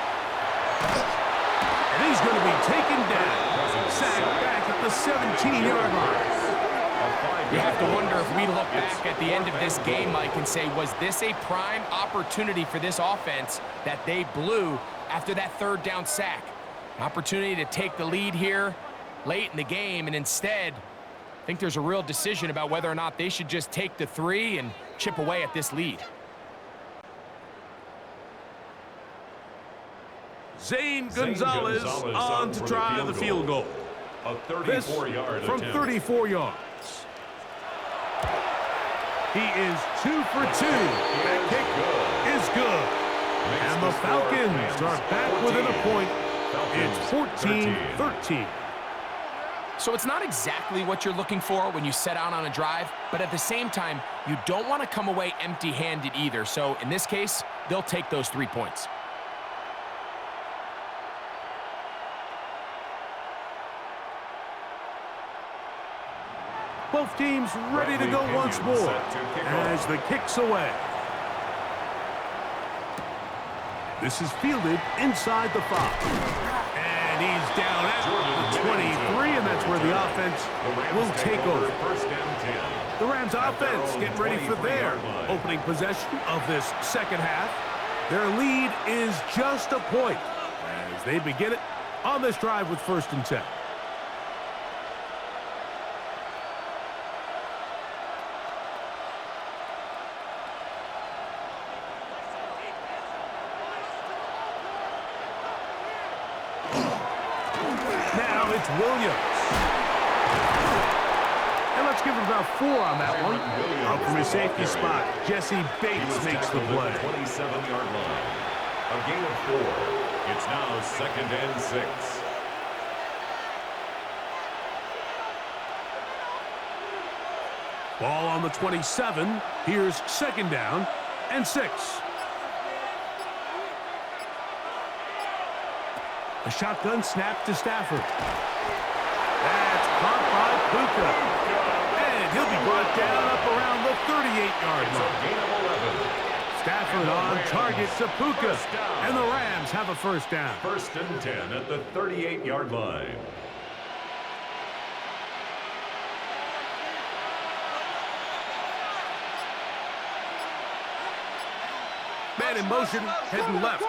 And he's going to be taken down. Sacked back at the 17-yard line. You have to wonder if we look back at the end of this game, Mike, and say, was this a prime opportunity for this offense that they blew after that 3rd down sack? An opportunity to take the lead here late in the game, and instead, I think there's a real decision about whether or not they should just take the 3 and chip away at this lead. Zane Gonzalez on to try the field goal. A This 34-yard from attempt. 34 yards. He is 2 for 2. That kick is good. And the Falcons are back within a point. It's 14-13. So it's not exactly what you're looking for when you set out on a drive, but at the same time, you don't want to come away empty-handed either. So in this case, they'll take those 3 points. Both teams ready to go once more as the kick's away. This is fielded inside the 5. And he's down at the 23, and that's where the offense will take over. The Rams offense getting ready for their opening possession of this 2nd half. Their lead is just a point as they begin it on this drive with 1st and 10. Now it's Williams. And let's give him about 4 on that one. Up from his safety spot, Jesse Bates makes the play. 27-yard line. A gain of 4. It's now 2nd and 6. Ball on the 27. Here's 2nd down and 6. A shotgun snap to Stafford. That's caught by Puka. And he'll be brought down up around the 38-yard line. Gain of 11. Stafford on target to Puka. And the Rams have a 1st down. 1st and 10 at the 38-yard line. Man in motion, heading left.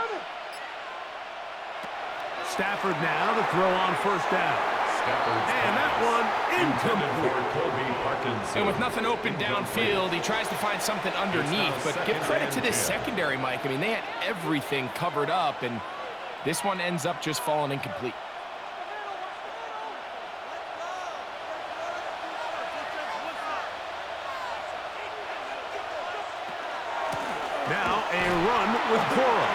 Stafford now to throw on 1st down. And that one incomplete. And with nothing open downfield, he tries to find something underneath. But give credit to this secondary, Mike. I mean, they had everything covered up, and this one ends up just falling incomplete. Now a run with Cora.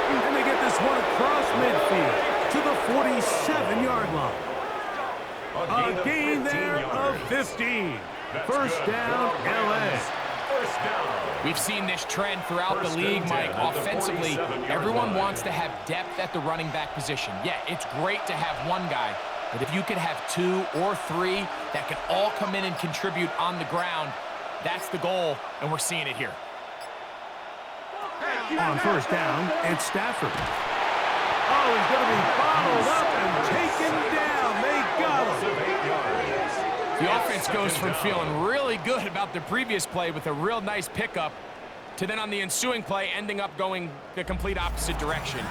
And they get this one across midfield to the 47-yard line. A gain there of 15. 1st down, LA. We've seen this trend throughout the league, Mike. Offensively, everyone wants to have depth at the running back position. Yeah, it's great to have one guy, but if you can have 2 or 3 that can all come in and contribute on the ground, that's the goal, and we're seeing it here. On 1st down, it's Stafford. Oh, he's going to be bottled up and taken down. They got him. The offense goes from feeling really good about the previous play with a real nice pickup to then on the ensuing play ending up going the complete opposite direction.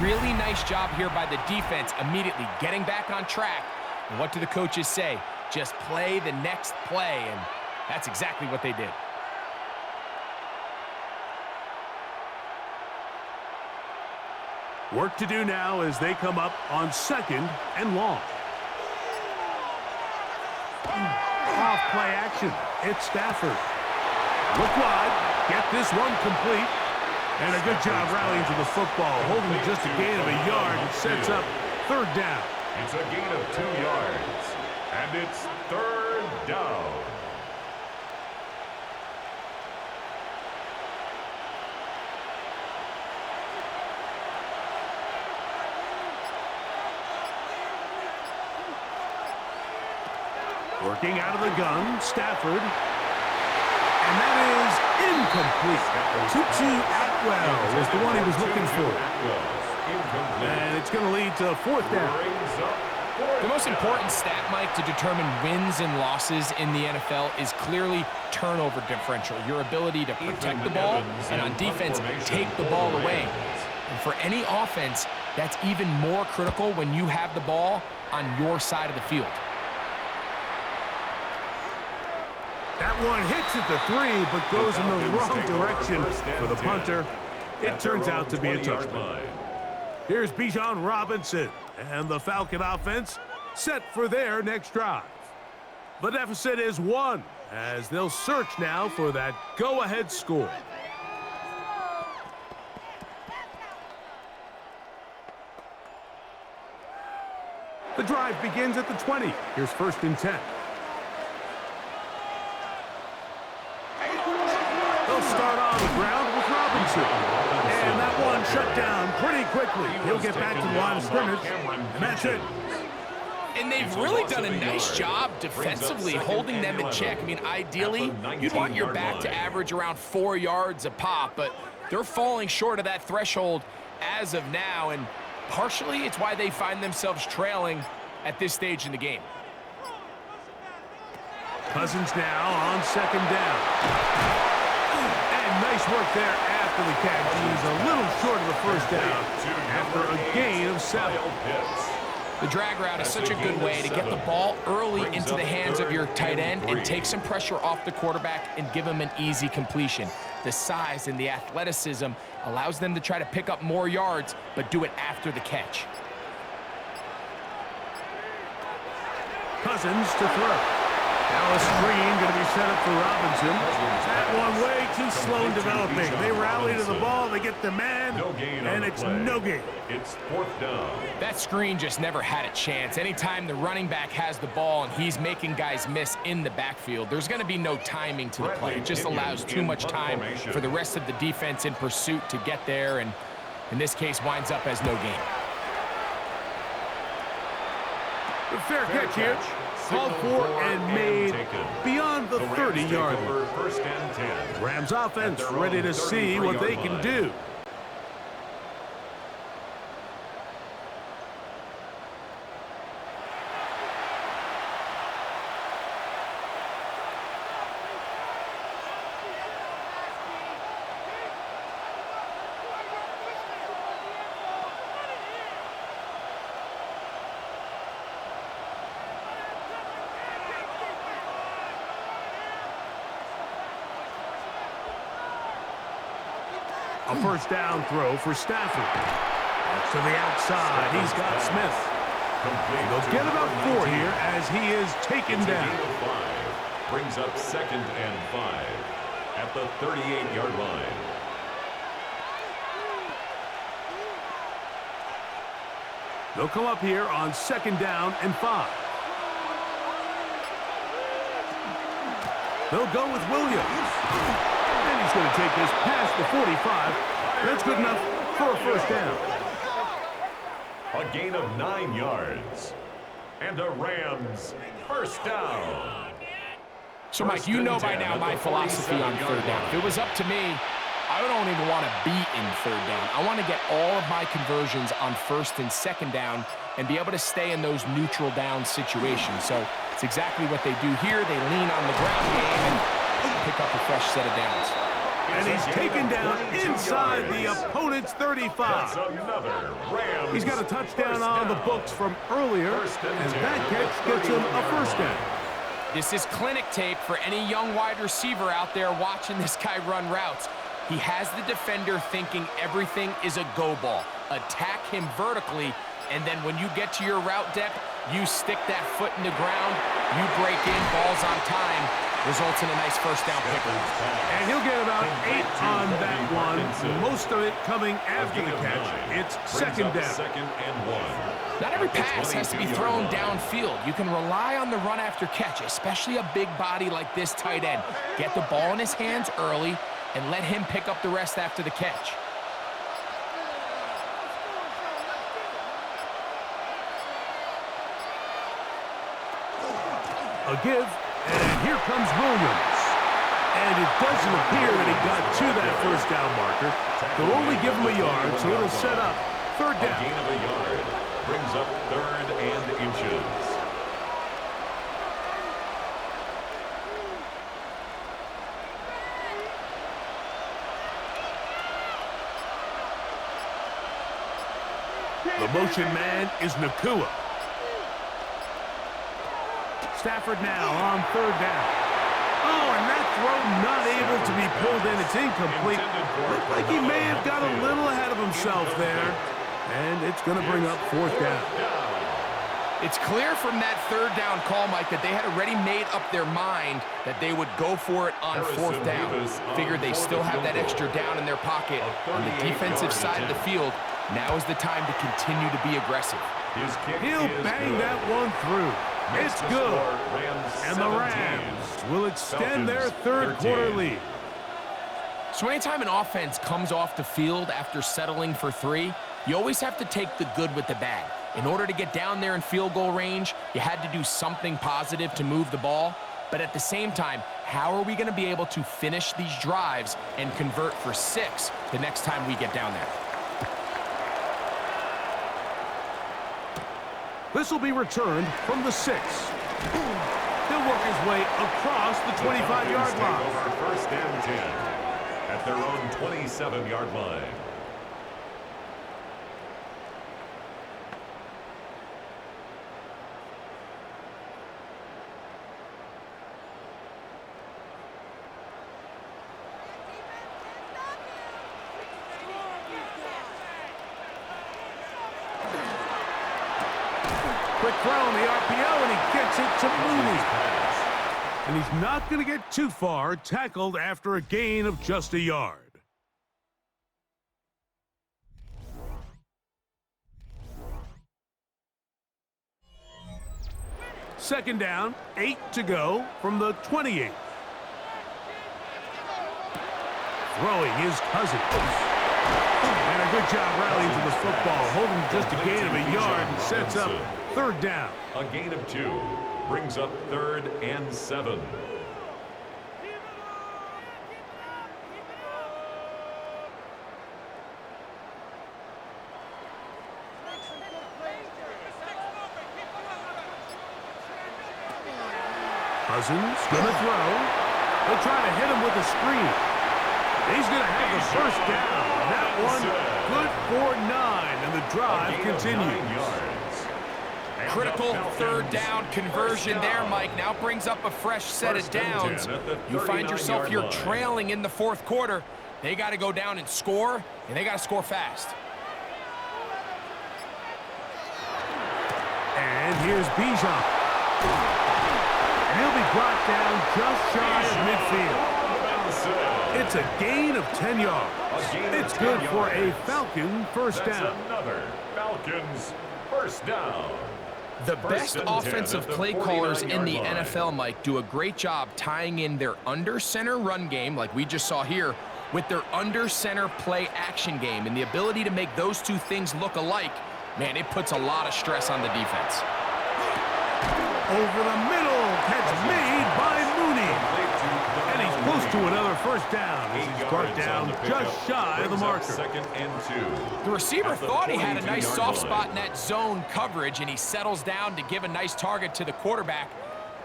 Really nice job here by the defense immediately getting back on track. And what do the coaches say? Just play the next play, and that's exactly what they did. Work to do now as they come up on 2nd and long. Off play action. It's Stafford. Look wide. Get this one complete. And a good job rallying to the football. Holding just a gain of a yard. It sets up 3rd down. It's a gain of 2 yards. And it's 3rd down. Working out of the gun, Stafford. And that is incomplete. Tutu Atwell was the one he was looking for. And it's going to lead to 4th down. The most important stat, Mike, to determine wins and losses in the NFL is clearly turnover differential, your ability to protect the ball, and on defense, take the ball away. And for any offense, that's even more critical when you have the ball on your side of the field. That one hits at the 3, but goes in the wrong direction for the punter. It turns out to be a touchdown. Here's Bijan Robinson, and the Falcon offense set for their next drive. The deficit is 1, as they'll search now for that go-ahead score. The drive begins at the 20. Here's 1st and 10. Start on the ground with Robinson. And that one shut down pretty quickly. He'll get back to the line of scrimmage, and that's it. And they've really done a nice job defensively holding them in check. I mean, ideally, you'd want your back to average around 4 yards a pop, but they're falling short of that threshold as of now, and partially it's why they find themselves trailing at this stage in the game. Cousins now on 2nd down. Nice work there at after the catch. He's a little short of the first down after a gain of 7. The drag route is such a good way to get the ball early into the hands of your tight end and take some pressure off the quarterback and give him an easy completion. The size and the athleticism allows them to try to pick up more yards, but do it after the catch. Cousins to throw. Now a screen going to be set up for Robinson. That one way too slow in developing. They rally to the ball, they get the man, and it's no gain. It's 4th down. That screen just never had a chance. Anytime the running back has the ball and he's making guys miss in the backfield, there's going to be no timing to the play. It just allows too much time for the rest of the defense in pursuit to get there, and in this case winds up as no gain. Fair catch here. Called for and made beyond the 30-yard line. First and 10. Rams offense ready to see what they can do. A first down throw for Stafford. To the outside, he's got Smith. They'll get about 4 here as he is taken down. Brings up 2nd and 5 at the 38-yard line. They'll come up here on 2nd down and 5. They'll go with Williams. And he's going to take this past the 45. That's good enough for a first down. A gain of 9 yards. And a Rams first down. So, Mike, you know by now my philosophy on 3rd down. If it was up to me, I don't even want to be in 3rd down. I want to get all of my conversions on 1st and 2nd down and be able to stay in those neutral down situations. So it's exactly what they do here. They lean on the ground game and pick up a fresh set of downs. And he's taken down inside the opponent's 35. He's got a touchdown on the books from earlier, and that catch gets him a first down. This is clinic tape for any young wide receiver out there watching this guy run routes. He has the defender thinking everything is a go ball. Attack him vertically, and then when you get to your route depth, you stick that foot in the ground, you break in, balls on time, results in a nice first down pickup. And he'll get about 8 on that one, most of it coming after the catch. It's 2nd down. 2nd and 1. Not every pass has to be thrown downfield. You can rely on the run after catch, especially a big body like this tight end. Get the ball in his hands early and let him pick up the rest after the catch. A give, and here comes Williams. And it doesn't appear that he got to that first down marker. They'll only give him a yard, so it'll set up 3rd down. A gain of a yard brings up 3rd and inches. The motion man is Nakua. Stafford now on 3rd down. Oh, and that throw not able to be pulled in. It's incomplete. Looked like he may have got a little ahead of himself there. And it's going to bring up 4th down. It's clear from that 3rd down call, Mike, that they had already made up their mind that they would go for it on 4th down. Figured they still have that extra down in their pocket on the defensive side of the field. Now is the time to continue to be aggressive. He'll bang that one through. It's good. And the Rams will extend their 3rd quarter lead. So anytime an offense comes off the field after settling for 3, you always have to take the good with the bad. In order to get down there in field goal range, you had to do something positive to move the ball. But at the same time, how are we going to be able to finish these drives and convert for 6 the next time we get down there? This will be returned from the 6. He'll work his way across the 25-yard line. First and 10. at their own 27-yard line. Quick throw on the RPO, and he gets it to Mooney. And he's not going to get too far, tackled after a gain of just a yard. Second down, 8 to go from the 28. Throwing his Cousins. And a good job rallying to the football, holding just a gain of a yard and sets up third down. A gain of 2 brings up 3rd and 7. Cousins gonna throw. They'll try to hit him with a screen. He's gonna have the first down. That one good for 9, and the drive continues. Critical third down conversion there, Mike. Now brings up a fresh set of downs. You find yourself here trailing in the fourth quarter. They got to go down and score, and they got to score fast. And here's Bijan. And he'll be brought down just shy of midfield. It's a gain of 10 yards. It's good for a Falcon first down. Another Falcons first down. The best offensive play callers in the NFL, Mike, do a great job tying in their under-center run game, like we just saw here, with their under-center play action game. And the ability to make those two things look alike, man, it puts a lot of stress on the defense. Over the middle, catch made by Mooney. And he's close to another first down as he's brought down just shy of the marker. 2nd and 2. The receiver thought he had a nice soft spot in that zone coverage, and he settles down to give a nice target to the quarterback.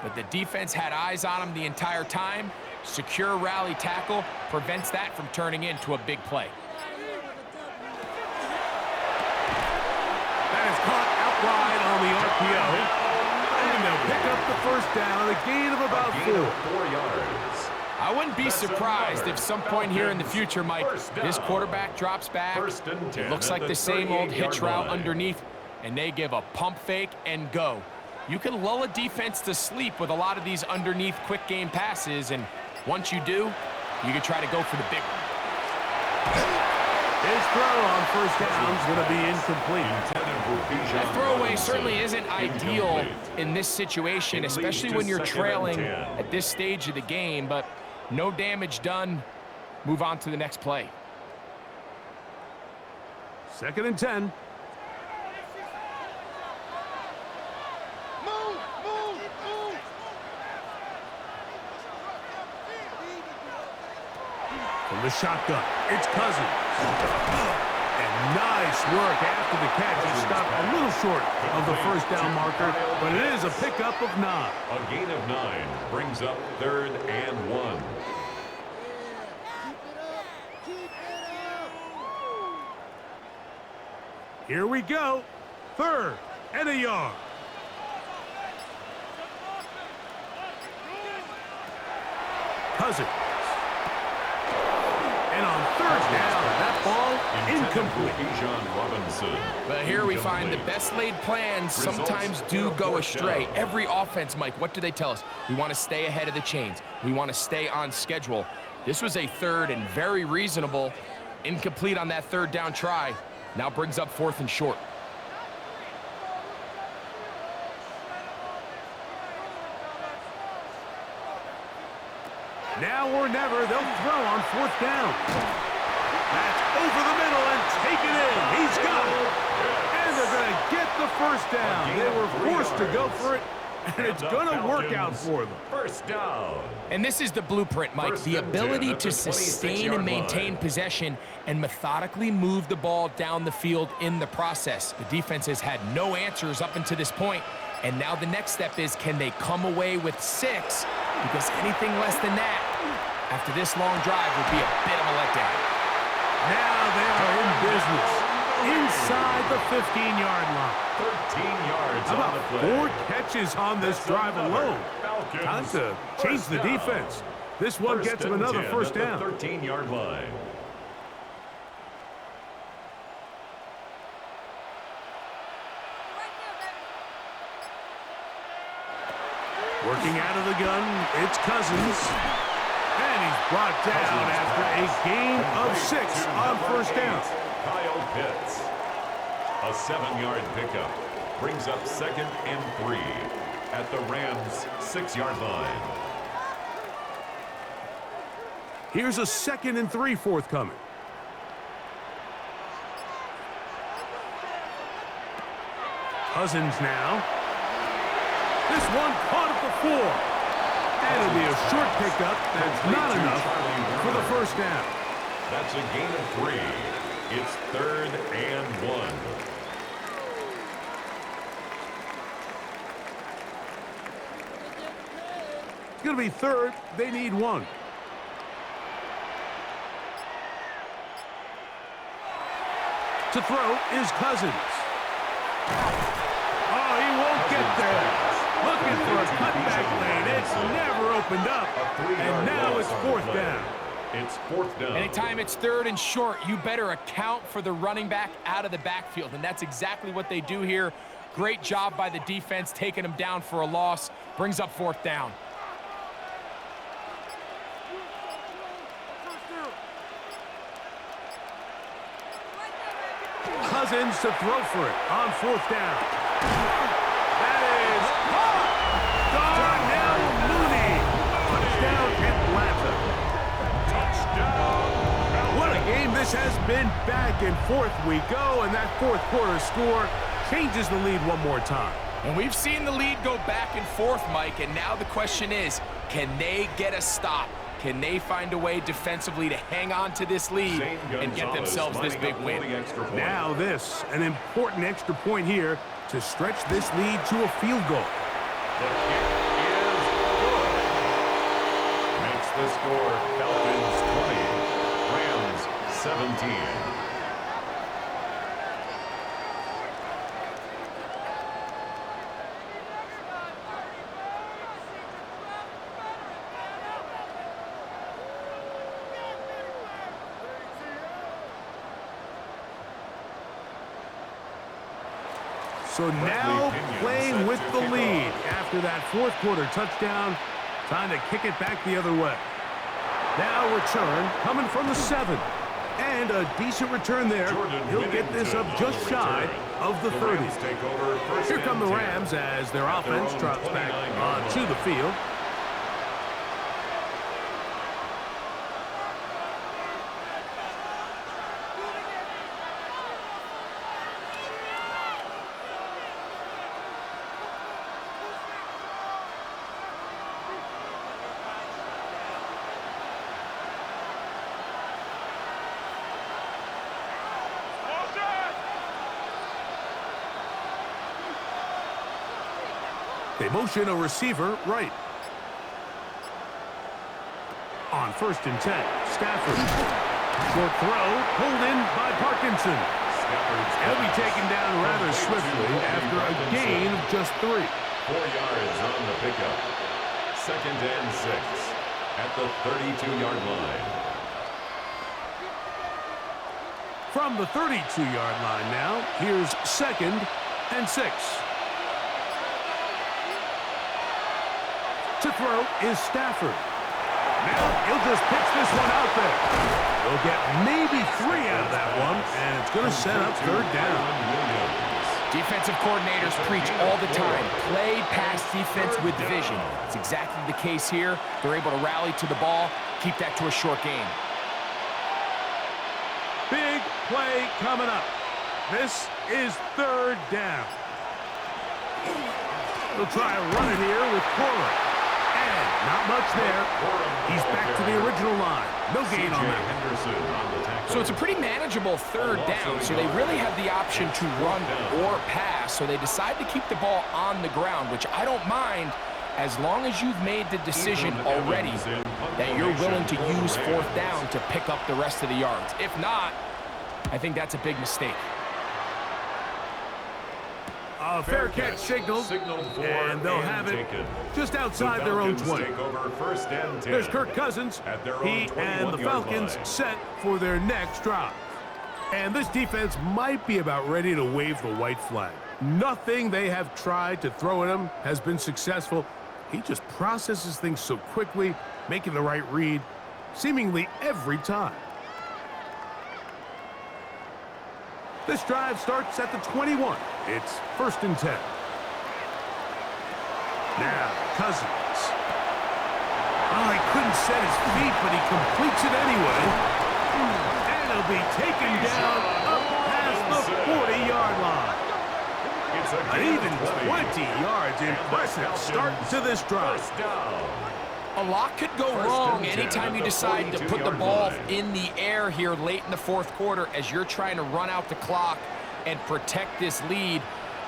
But the defense had eyes on him the entire time. Secure rally tackle prevents that from turning into a big play. That is caught outside on the RPO. And they'll pick up the first down, a gain of about 4 yards. I wouldn't be surprised if some point here in the future, Mike, this quarterback drops back. It looks like the same old hitch route underneath, and they give a pump fake and go. You can lull a defense to sleep with a lot of these underneath quick game passes, and once you do, you can try to go for the big one. His throw on first down is going to be incomplete. That throwaway certainly isn't ideal in this situation, especially when you're trailing at this stage of the game, but no damage done. Move on to the next play. 2nd and 10. From the shotgun, it's Cousins. And nice work after the catch. He stopped a little short of the first down marker, but it is a pickup of 9. A gain of 9 brings up 3rd and 1. Here we go. 3rd and a yard. Cousins. And on 3rd down, that ball incomplete. But here we find the best laid plans sometimes do go astray. Every offense, Mike, what do they tell us? We want to stay ahead of the chains. We want to stay on schedule. This was a 3rd and very reasonable. Incomplete on that 3rd down try. Now brings up 4th and short. Now or never, they'll throw on 4th down. That's over the middle and taken in. He's got it. And they're going to get the first down. They were forced to go for it, and it's going to work out for them. First down. And this is the blueprint, Mike. The ability to sustain and maintain possession and methodically move the ball down the field in the process. The defense has had no answers up until this point, and now the next step is, can they come away with 6? Because anything less than that, after this long drive would be a bit of a letdown. Now they are in business inside the 15-yard line. 13 yards on the About play. 4 catches on this drive alone. Time to change the defense. This one gets them another first down. 13-yard line. Working out of the gun, it's Cousins. And he's brought down after a gain of 6 on first down. Kyle Pitts. A 7-yard pickup brings up 2nd and 3 at the Rams' 6-yard line. Here's a 2nd and 3 forthcoming. Cousins now. This one caught at the 4. And it'll be a short pickup. That's not enough for the first down. That's a gain of 3. It's 3rd and 1. It's going to be 3rd. They need 1. To throw is Cousins. Oh, he won't get there. Looking for a cutback lane. It's never opened up. And now it's 4th down. It's 4th down. Anytime it's 3rd and short, you better account for the running back out of the backfield, and that's exactly what they do here. Great job by the defense, taking them down for a loss. Brings up 4th down. Cousins to throw for it on 4th down. That is caught. Darnell Mooney. Touchdown, Atlanta. What a game this has been. Back and forth we go, and that 4th quarter score changes the lead one more time. And we've seen the lead go back and forth, Mike, and now the question is, can they get a stop? Can they find a way defensively to hang on to this lead and get themselves this big win? Now this, an important extra point here to stretch this lead to a field goal. The kick is good. Makes the score Falcons 20, Rams 17. So now playing with the lead after that 4th quarter touchdown. Time to kick it back the other way. Now return coming from the 7. And a decent return there. He'll get this up just shy of the 30. Here come the Rams as their offense trots back onto the field. They motion a receiver right. On 1st and 10, Stafford. Short throw, pulled in by Parkinson. He'll be taken down rather swiftly after a gain of just 3. 4 yards on the pickup. 2nd and 6 at the 32-yard line. From the 32-yard line now, here's 2nd and 6. To throw is Stafford. Now he'll just pitch this one out there. He'll get maybe 3 out of that one, and it's going to set up 3rd down. Defensive coordinators preach all the time, play pass defense with vision. It's exactly the case here. They're able to rally to the ball, keep that to a short game. Big play coming up. This is 3rd down. They'll try a run it here with Cora. And not much there. He's back to the original line. No gain on that. So it's a pretty manageable 3rd down, so they really have the option to run or pass, so they decide to keep the ball on the ground, which I don't mind as long as you've made the decision already that you're willing to use fourth down to pick up the rest of the yards. If not, I think that's a big mistake. A fair catch signaled, and they'll have it just outside their own 20. There's Kirk Cousins. He and the Falcons set for their next drive. And this defense might be about ready to wave the white flag. Nothing they have tried to throw at him has been successful. He just processes things so quickly, making the right read, seemingly every time. This drive starts at the 21. It's 1st and 10. Now, Cousins. Oh, he couldn't set his feet, but he completes it anyway. And he'll be taken down up past the 40-yard line. An even 20 yards. Impressive start to this drive. A lot could go wrong anytime you decide to put the ball in the air here late in the fourth quarter as you're trying to run out the clock and protect this lead.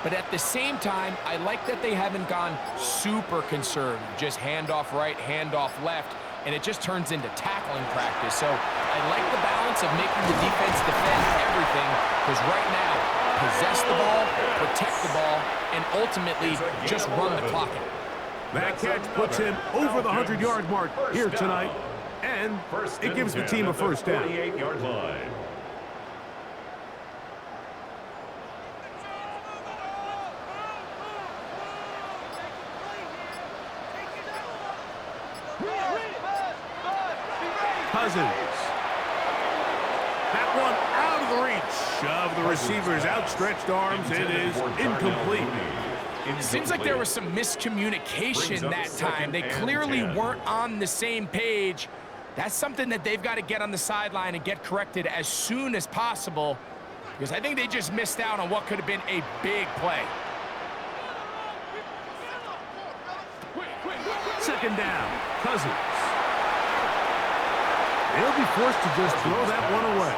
But at the same time, I like that they haven't gone super conservative, just handoff right, handoff left, and it just turns into tackling practice. So I like the balance of making the defense defend everything, because right now, possess the ball, protect the ball, and ultimately just run the clock out. That catch puts him over the 100-yard mark here tonight, and it gives the team a first down. 48-yard line. Cousins. That one out of the reach of the receiver's outstretched arms. It is incomplete. Seems like there was some miscommunication that time. They clearly weren't on the same page. That's something that they've got to get on the sideline and get corrected as soon as possible, because I think they just missed out on what could have been a big play. 2nd down, Cousins. They'll be forced to just throw that one away.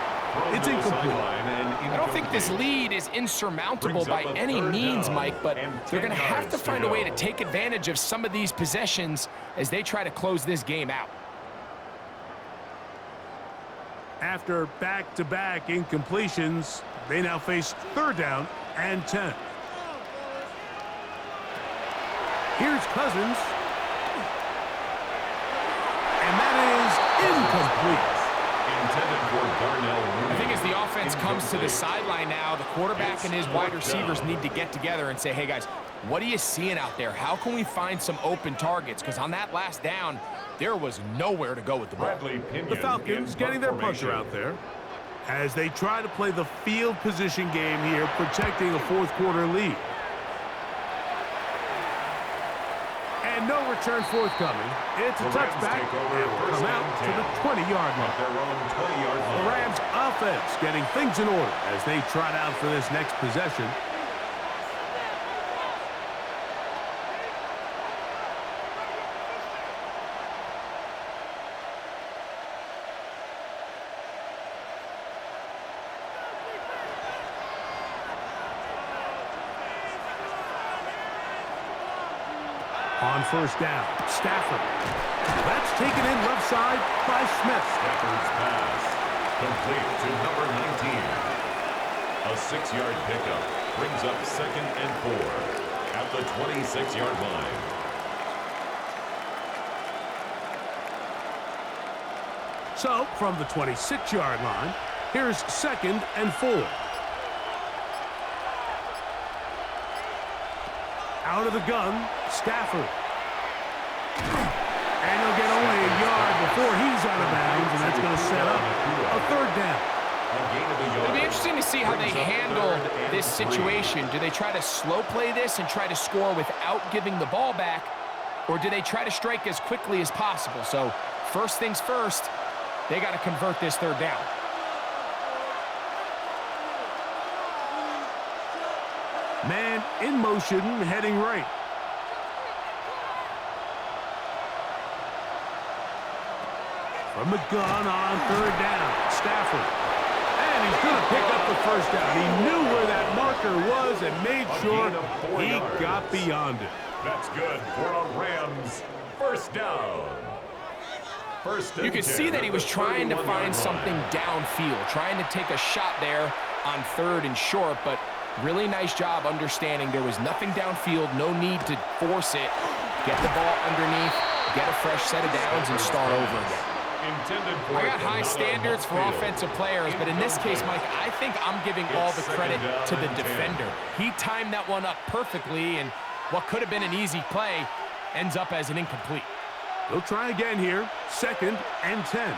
It's incomplete. I don't think this lead is insurmountable by any means, Mike, but they're going to have to find a way to take advantage of some of these possessions as they try to close this game out. After back-to-back incompletions, they now face 3rd down and 10. Here's Cousins. And that is incomplete. I think as the offense comes to the sideline now, the quarterback and his wide receivers need to get together and say, hey, guys, what are you seeing out there? How can we find some open targets? Because on that last down, there was nowhere to go with the ball. The Falcons getting their punter out there as they try to play the field position game here, protecting a fourth-quarter lead. And no return forthcoming. It's a touchback, and will come out to the 20-yard line. The Rams offense getting things in order as they trot out for this next possession. On 1st down, Stafford. That's taken in left side by Smith. Stafford's pass complete to number 19. A 6-yard pickup brings up 2nd and 4 at the 26-yard line. So, from the 26-yard line, here's 2nd and 4. Out of the gun, Stafford. And he'll get only a yard before he's out of bounds, and that's going to set up a 3rd down. It'll be interesting to see how they handle this situation. Do they try to slow play this and try to score without giving the ball back, or do they try to strike as quickly as possible? So first things first, they got to convert this 3rd down. Man in motion, heading right. From the gun on 3rd down, Stafford. And he's going to pick up the 1st down. He knew where that marker was and made sure he got beyond it. That's good for a Rams first down. You could see that he was trying to find something downfield, trying to take a shot there on 3rd and short, but really nice job understanding there was nothing downfield, no need to force it. Get the ball underneath, get a fresh set of downs, and start over again. I got high standards for offensive players, but in this case, Mike, I think I'm giving all the credit to the defender. He timed that one up perfectly, and what could have been an easy play ends up as an incomplete. They'll try again here. 2nd and 10.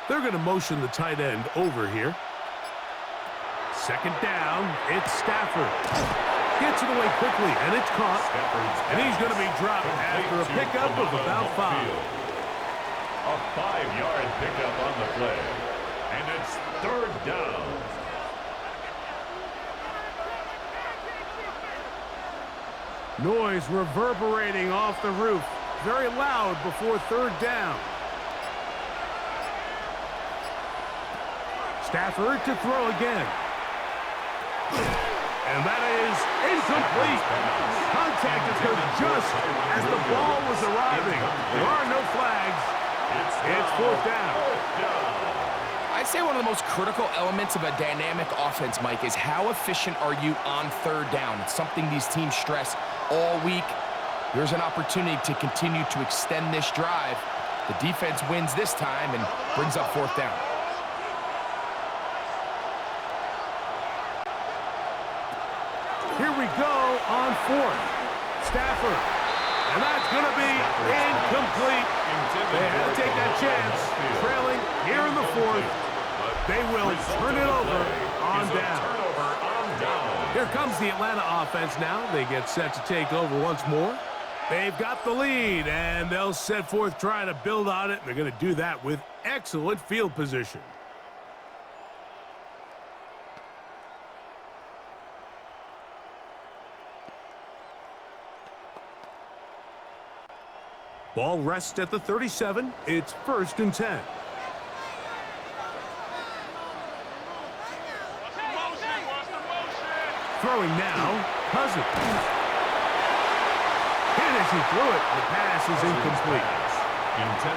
They're going to motion the tight end over here. 2nd down, it's Stafford. Gets it away quickly, and it's caught. And he's going to be dropped after a pickup of about 5. A 5-yard pickup on the play. And it's 3rd down. Noise reverberating off the roof. Very loud before 3rd down. Stafford to throw again. And that is incomplete. Contact occurred just as the ball was arriving. There are no flags. It's 4th down. I'd say one of the most critical elements of a dynamic offense, Mike, is how efficient are you on 3rd down. It's something these teams stress all week. There's an opportunity to continue to extend this drive. The defense wins this time and brings up 4th down. Here we go on 4th. Stafford. And that's going to be incomplete. They had to take that chance. Trailing here in the 4th. They will turn it over on down. Here comes the Atlanta offense now. They get set to take over once more. They've got the lead, and they'll set forth trying to build on it. They're going to do that with excellent field position. Ball rests at the 37. It's 1st and 10. Throwing now, Cousins. Hit as he threw it. The pass is incomplete.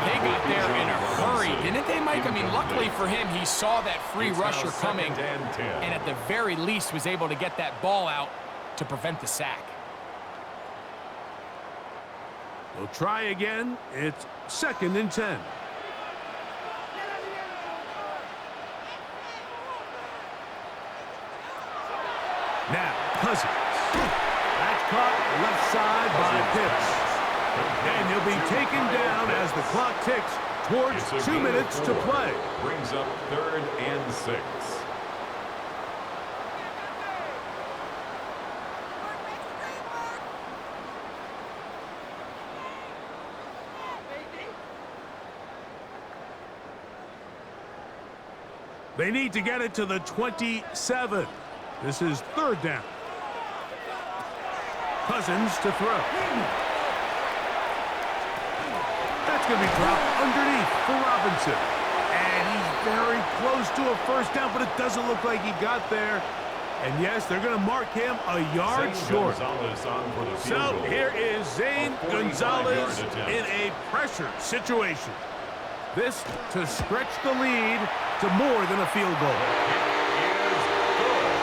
They got there in a hurry, didn't they, Mike? I mean, luckily for him, he saw that free rusher coming, and at the very least was able to get that ball out to prevent the sack. They'll try again. It's 2nd and 10. Now, Cousins. That's caught left side by Pitts. And he'll be taken down as the clock ticks towards 2 minutes to play. Brings up 3rd and 6. They need to get it to the 27. This is 3rd down. Cousins to throw. That's going to be dropped underneath for Robinson. And he's very close to a 1st down, but it doesn't look like he got there. And yes, they're going to mark him a yard short. So here is Zane Gonzalez in a pressure situation. This to stretch the lead to more than a field goal. It is good.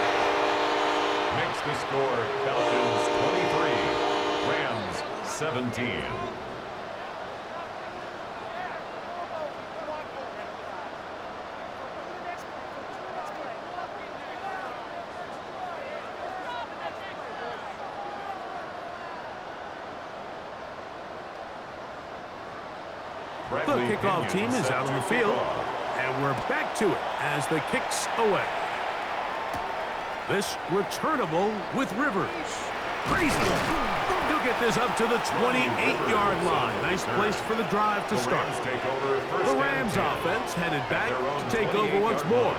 Makes the score Falcons 23, Rams 17. The kickoff team is out on the field, and we're back to it as the kick's away. This returnable with Rivers. Crazy. He'll get this up to the 28-yard line. Nice place for the drive to start. The Rams offense headed back to take over once more.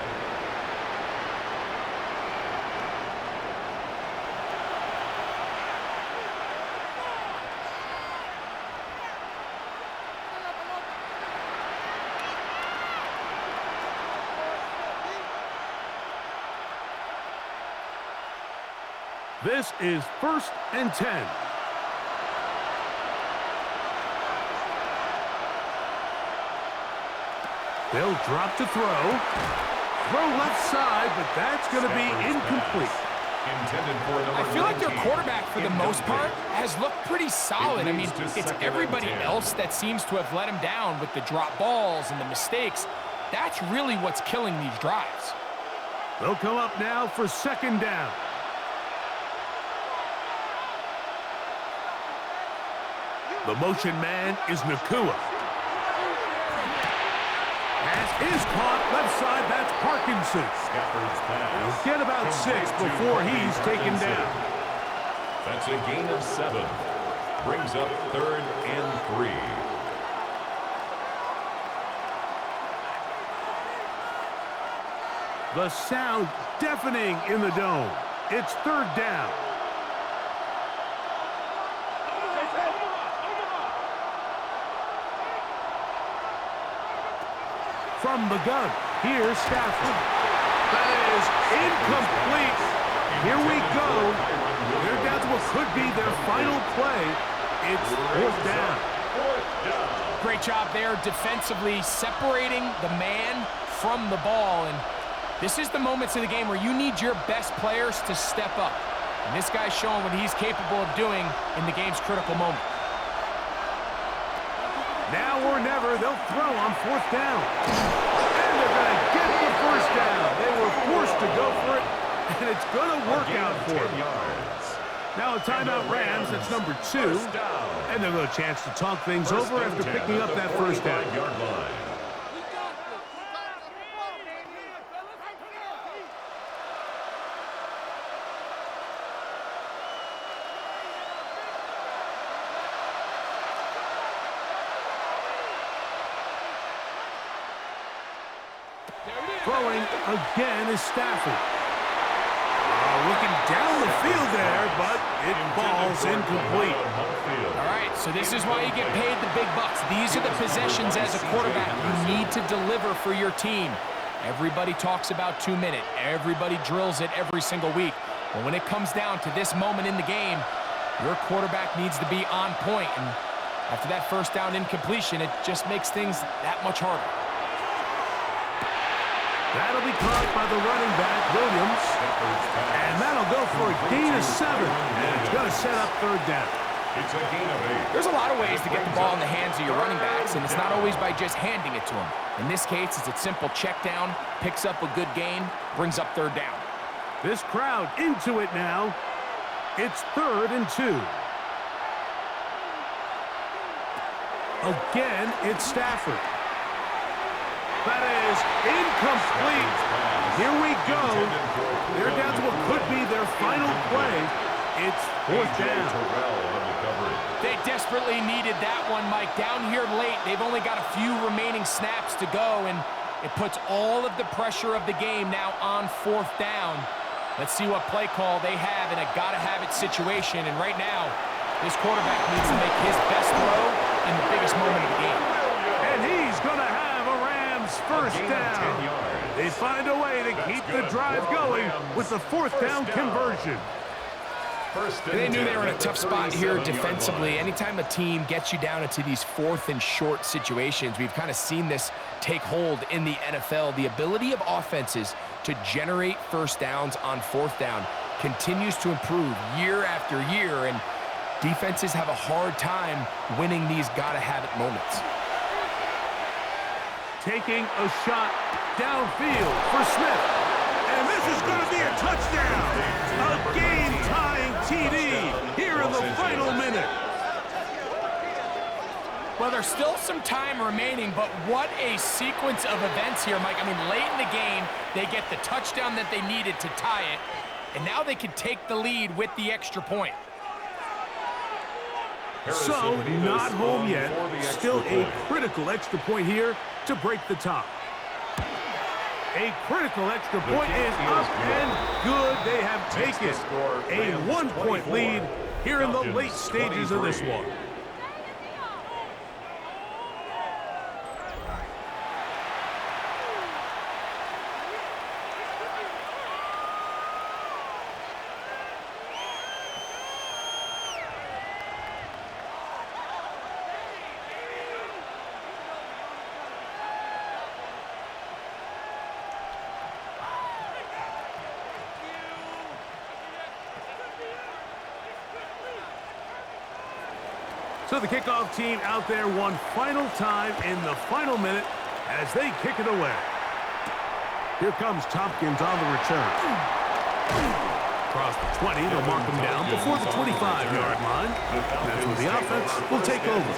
This is 1st and 10. They'll drop to throw. Throw left side, but that's going to be incomplete. I feel like their quarterback, for the most part, has looked pretty solid. I mean, it's everybody else that seems to have let him down with the drop balls and the mistakes. That's really what's killing these drives. They'll come up now for 2nd down. The motion man is Nakua. Pass is caught left side. That's Parkinson. He'll get about 6 before he's taken down. That's a gain of 7. Brings up 3rd and 3. The sound deafening in the dome. It's 3rd down. From the gun, here's Stafford. That is incomplete. Here we go. They're down to what could be their final play. It's 4th down. Great job there defensively, separating the man from the ball. And this is the moments of the game where you need your best players to step up. And this guy's showing what he's capable of doing in the game's critical moment. Now or never, they'll throw on 4th down. And they're going to get the 1st down. They were forced to go for it, and it's going to work out for them. Now a timeout Rams, that's number 2. And they'll have a chance to talk things over after picking up that 1st down. Throwing again is Stafford. Looking down the field there, but it falls incomplete. All right, so this is why you get paid the big bucks. These are the possessions as a quarterback you need to deliver for your team. Everybody talks about 2-minute. Everybody drills it every single week. But when it comes down to this moment in the game, your quarterback needs to be on point. And after that 1st down incompletion, it just makes things that much harder. That'll be caught by the running back, Williams. And that'll go for a gain of 7. And it's going to set up 3rd down. It's a gain of 8. There's a lot of ways to get the ball in the hands of your running backs, and it's not always by just handing it to them. In this case, it's a simple check down, picks up a good gain, brings up 3rd down. This crowd into it now. It's 3rd and 2. Again, it's Stafford. That is incomplete. Here we go. They're down to what could be their final play. It's 4th down. They desperately needed that one, Mike. Down here late, they've only got a few remaining snaps to go, and it puts all of the pressure of the game now on 4th down. Let's see what play call they have in a gotta-have-it situation. And right now, this quarterback needs to make his best throw in the biggest moment of the game. And he's going to have a Rams 1st down. They find a way to keep the drive going with the 4th down conversion. They knew they were in a tough spot here defensively. Anytime a team gets you down into these 4th and short situations, we've kind of seen this take hold in the NFL. The ability of offenses to generate 1st downs on 4th down continues to improve year after year, and defenses have a hard time winning these gotta-have-it moments. Taking a shot downfield for Smith. And this is going to be a touchdown. A game-tying TD here in the final minute. Well, there's still some time remaining, but what a sequence of events here, Mike. I mean, late in the game, they get the touchdown that they needed to tie it, and now they can take the lead with the extra point. So, not home yet. Still a critical extra point here to break the tie. A critical extra point is up and good. They have taken a 1-point lead here in the late stages of this one. So the kickoff team out there one final time in the final minute as they kick it away. Here comes Tompkins on the return. Across the 20, they'll mark him down before the 25-yard line. That's where the offense will take over.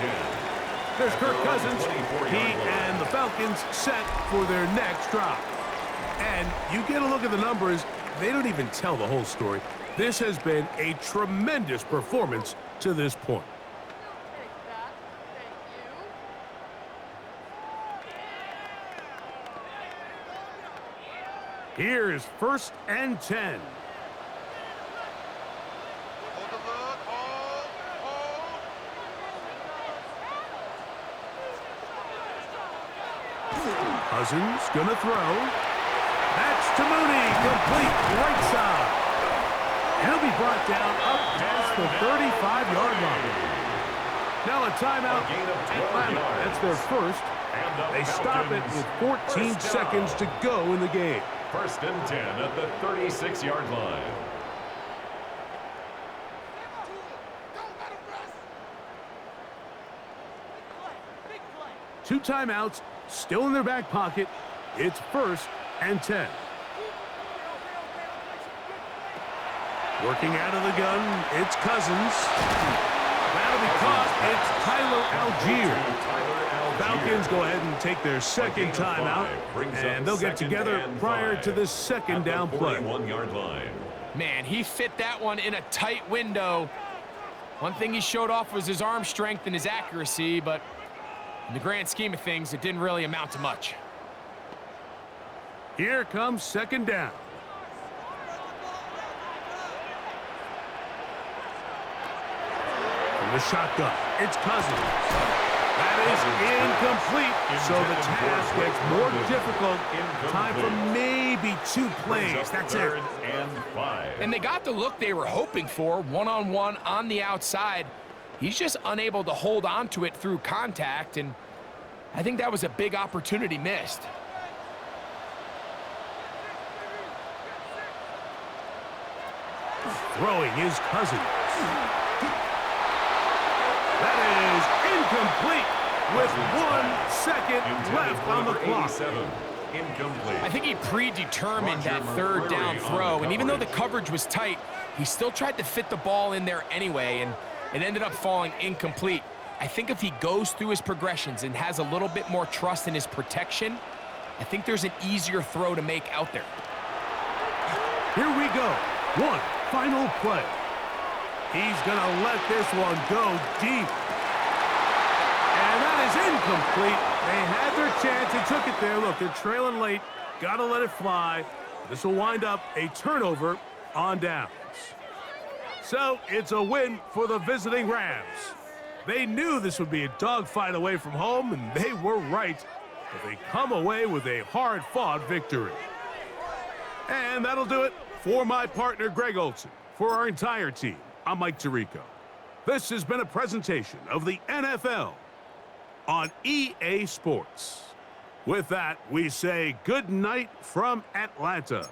There's Kirk Cousins. He and the Falcons set for their next drive. And you get a look at the numbers, they don't even tell the whole story. This has been a tremendous performance to this point. Here is 1st and 10. Cousins gonna throw. That's to Mooney, complete right side. He'll be brought down up past the 35-yard line. Now a timeout, Atlanta. That's their first. They stop it with 14 seconds to go in the game. 1st and 10 at the 36-yard line. Two timeouts still in their back pocket. It's 1st and 10. Working out of the gun, it's Cousins. That'll be caught. It's Tyler Algier. Falcons go ahead and take their second timeout, and they'll get together prior to this second down play. 41-yard line. Man, he fit that one in a tight window. One thing he showed off was his arm strength and his accuracy, but in the grand scheme of things, it didn't really amount to much. Here comes second down. From the shotgun, it's Cousins. That is incomplete, so the task gets more difficult. Time for maybe 2 plays. That's it. And they got the look they were hoping for, one-on-one on the outside. He's just unable to hold on to it through contact, and I think that was a big opportunity missed. Throwing is Cousins. That is incomplete with 1 second left on the clock. Incomplete. I think he predetermined that third down throw, and even though the coverage was tight, he still tried to fit the ball in there anyway, and it ended up falling incomplete. I think if he goes through his progressions and has a little bit more trust in his protection, I think there's an easier throw to make out there. Here we go. One final play. He's going to let this one go deep. And that is incomplete. They had their chance. They took it there. Look, they're trailing late. Got to let it fly. This will wind up a turnover on downs. So it's a win for the visiting Rams. They knew this would be a dogfight away from home, and they were right. But they come away with a hard-fought victory. And that'll do it for my partner, Greg Olson. For our entire team, I'm Mike Tirico. This has been a presentation of the NFL on EA Sports. With that, we say good night from Atlanta.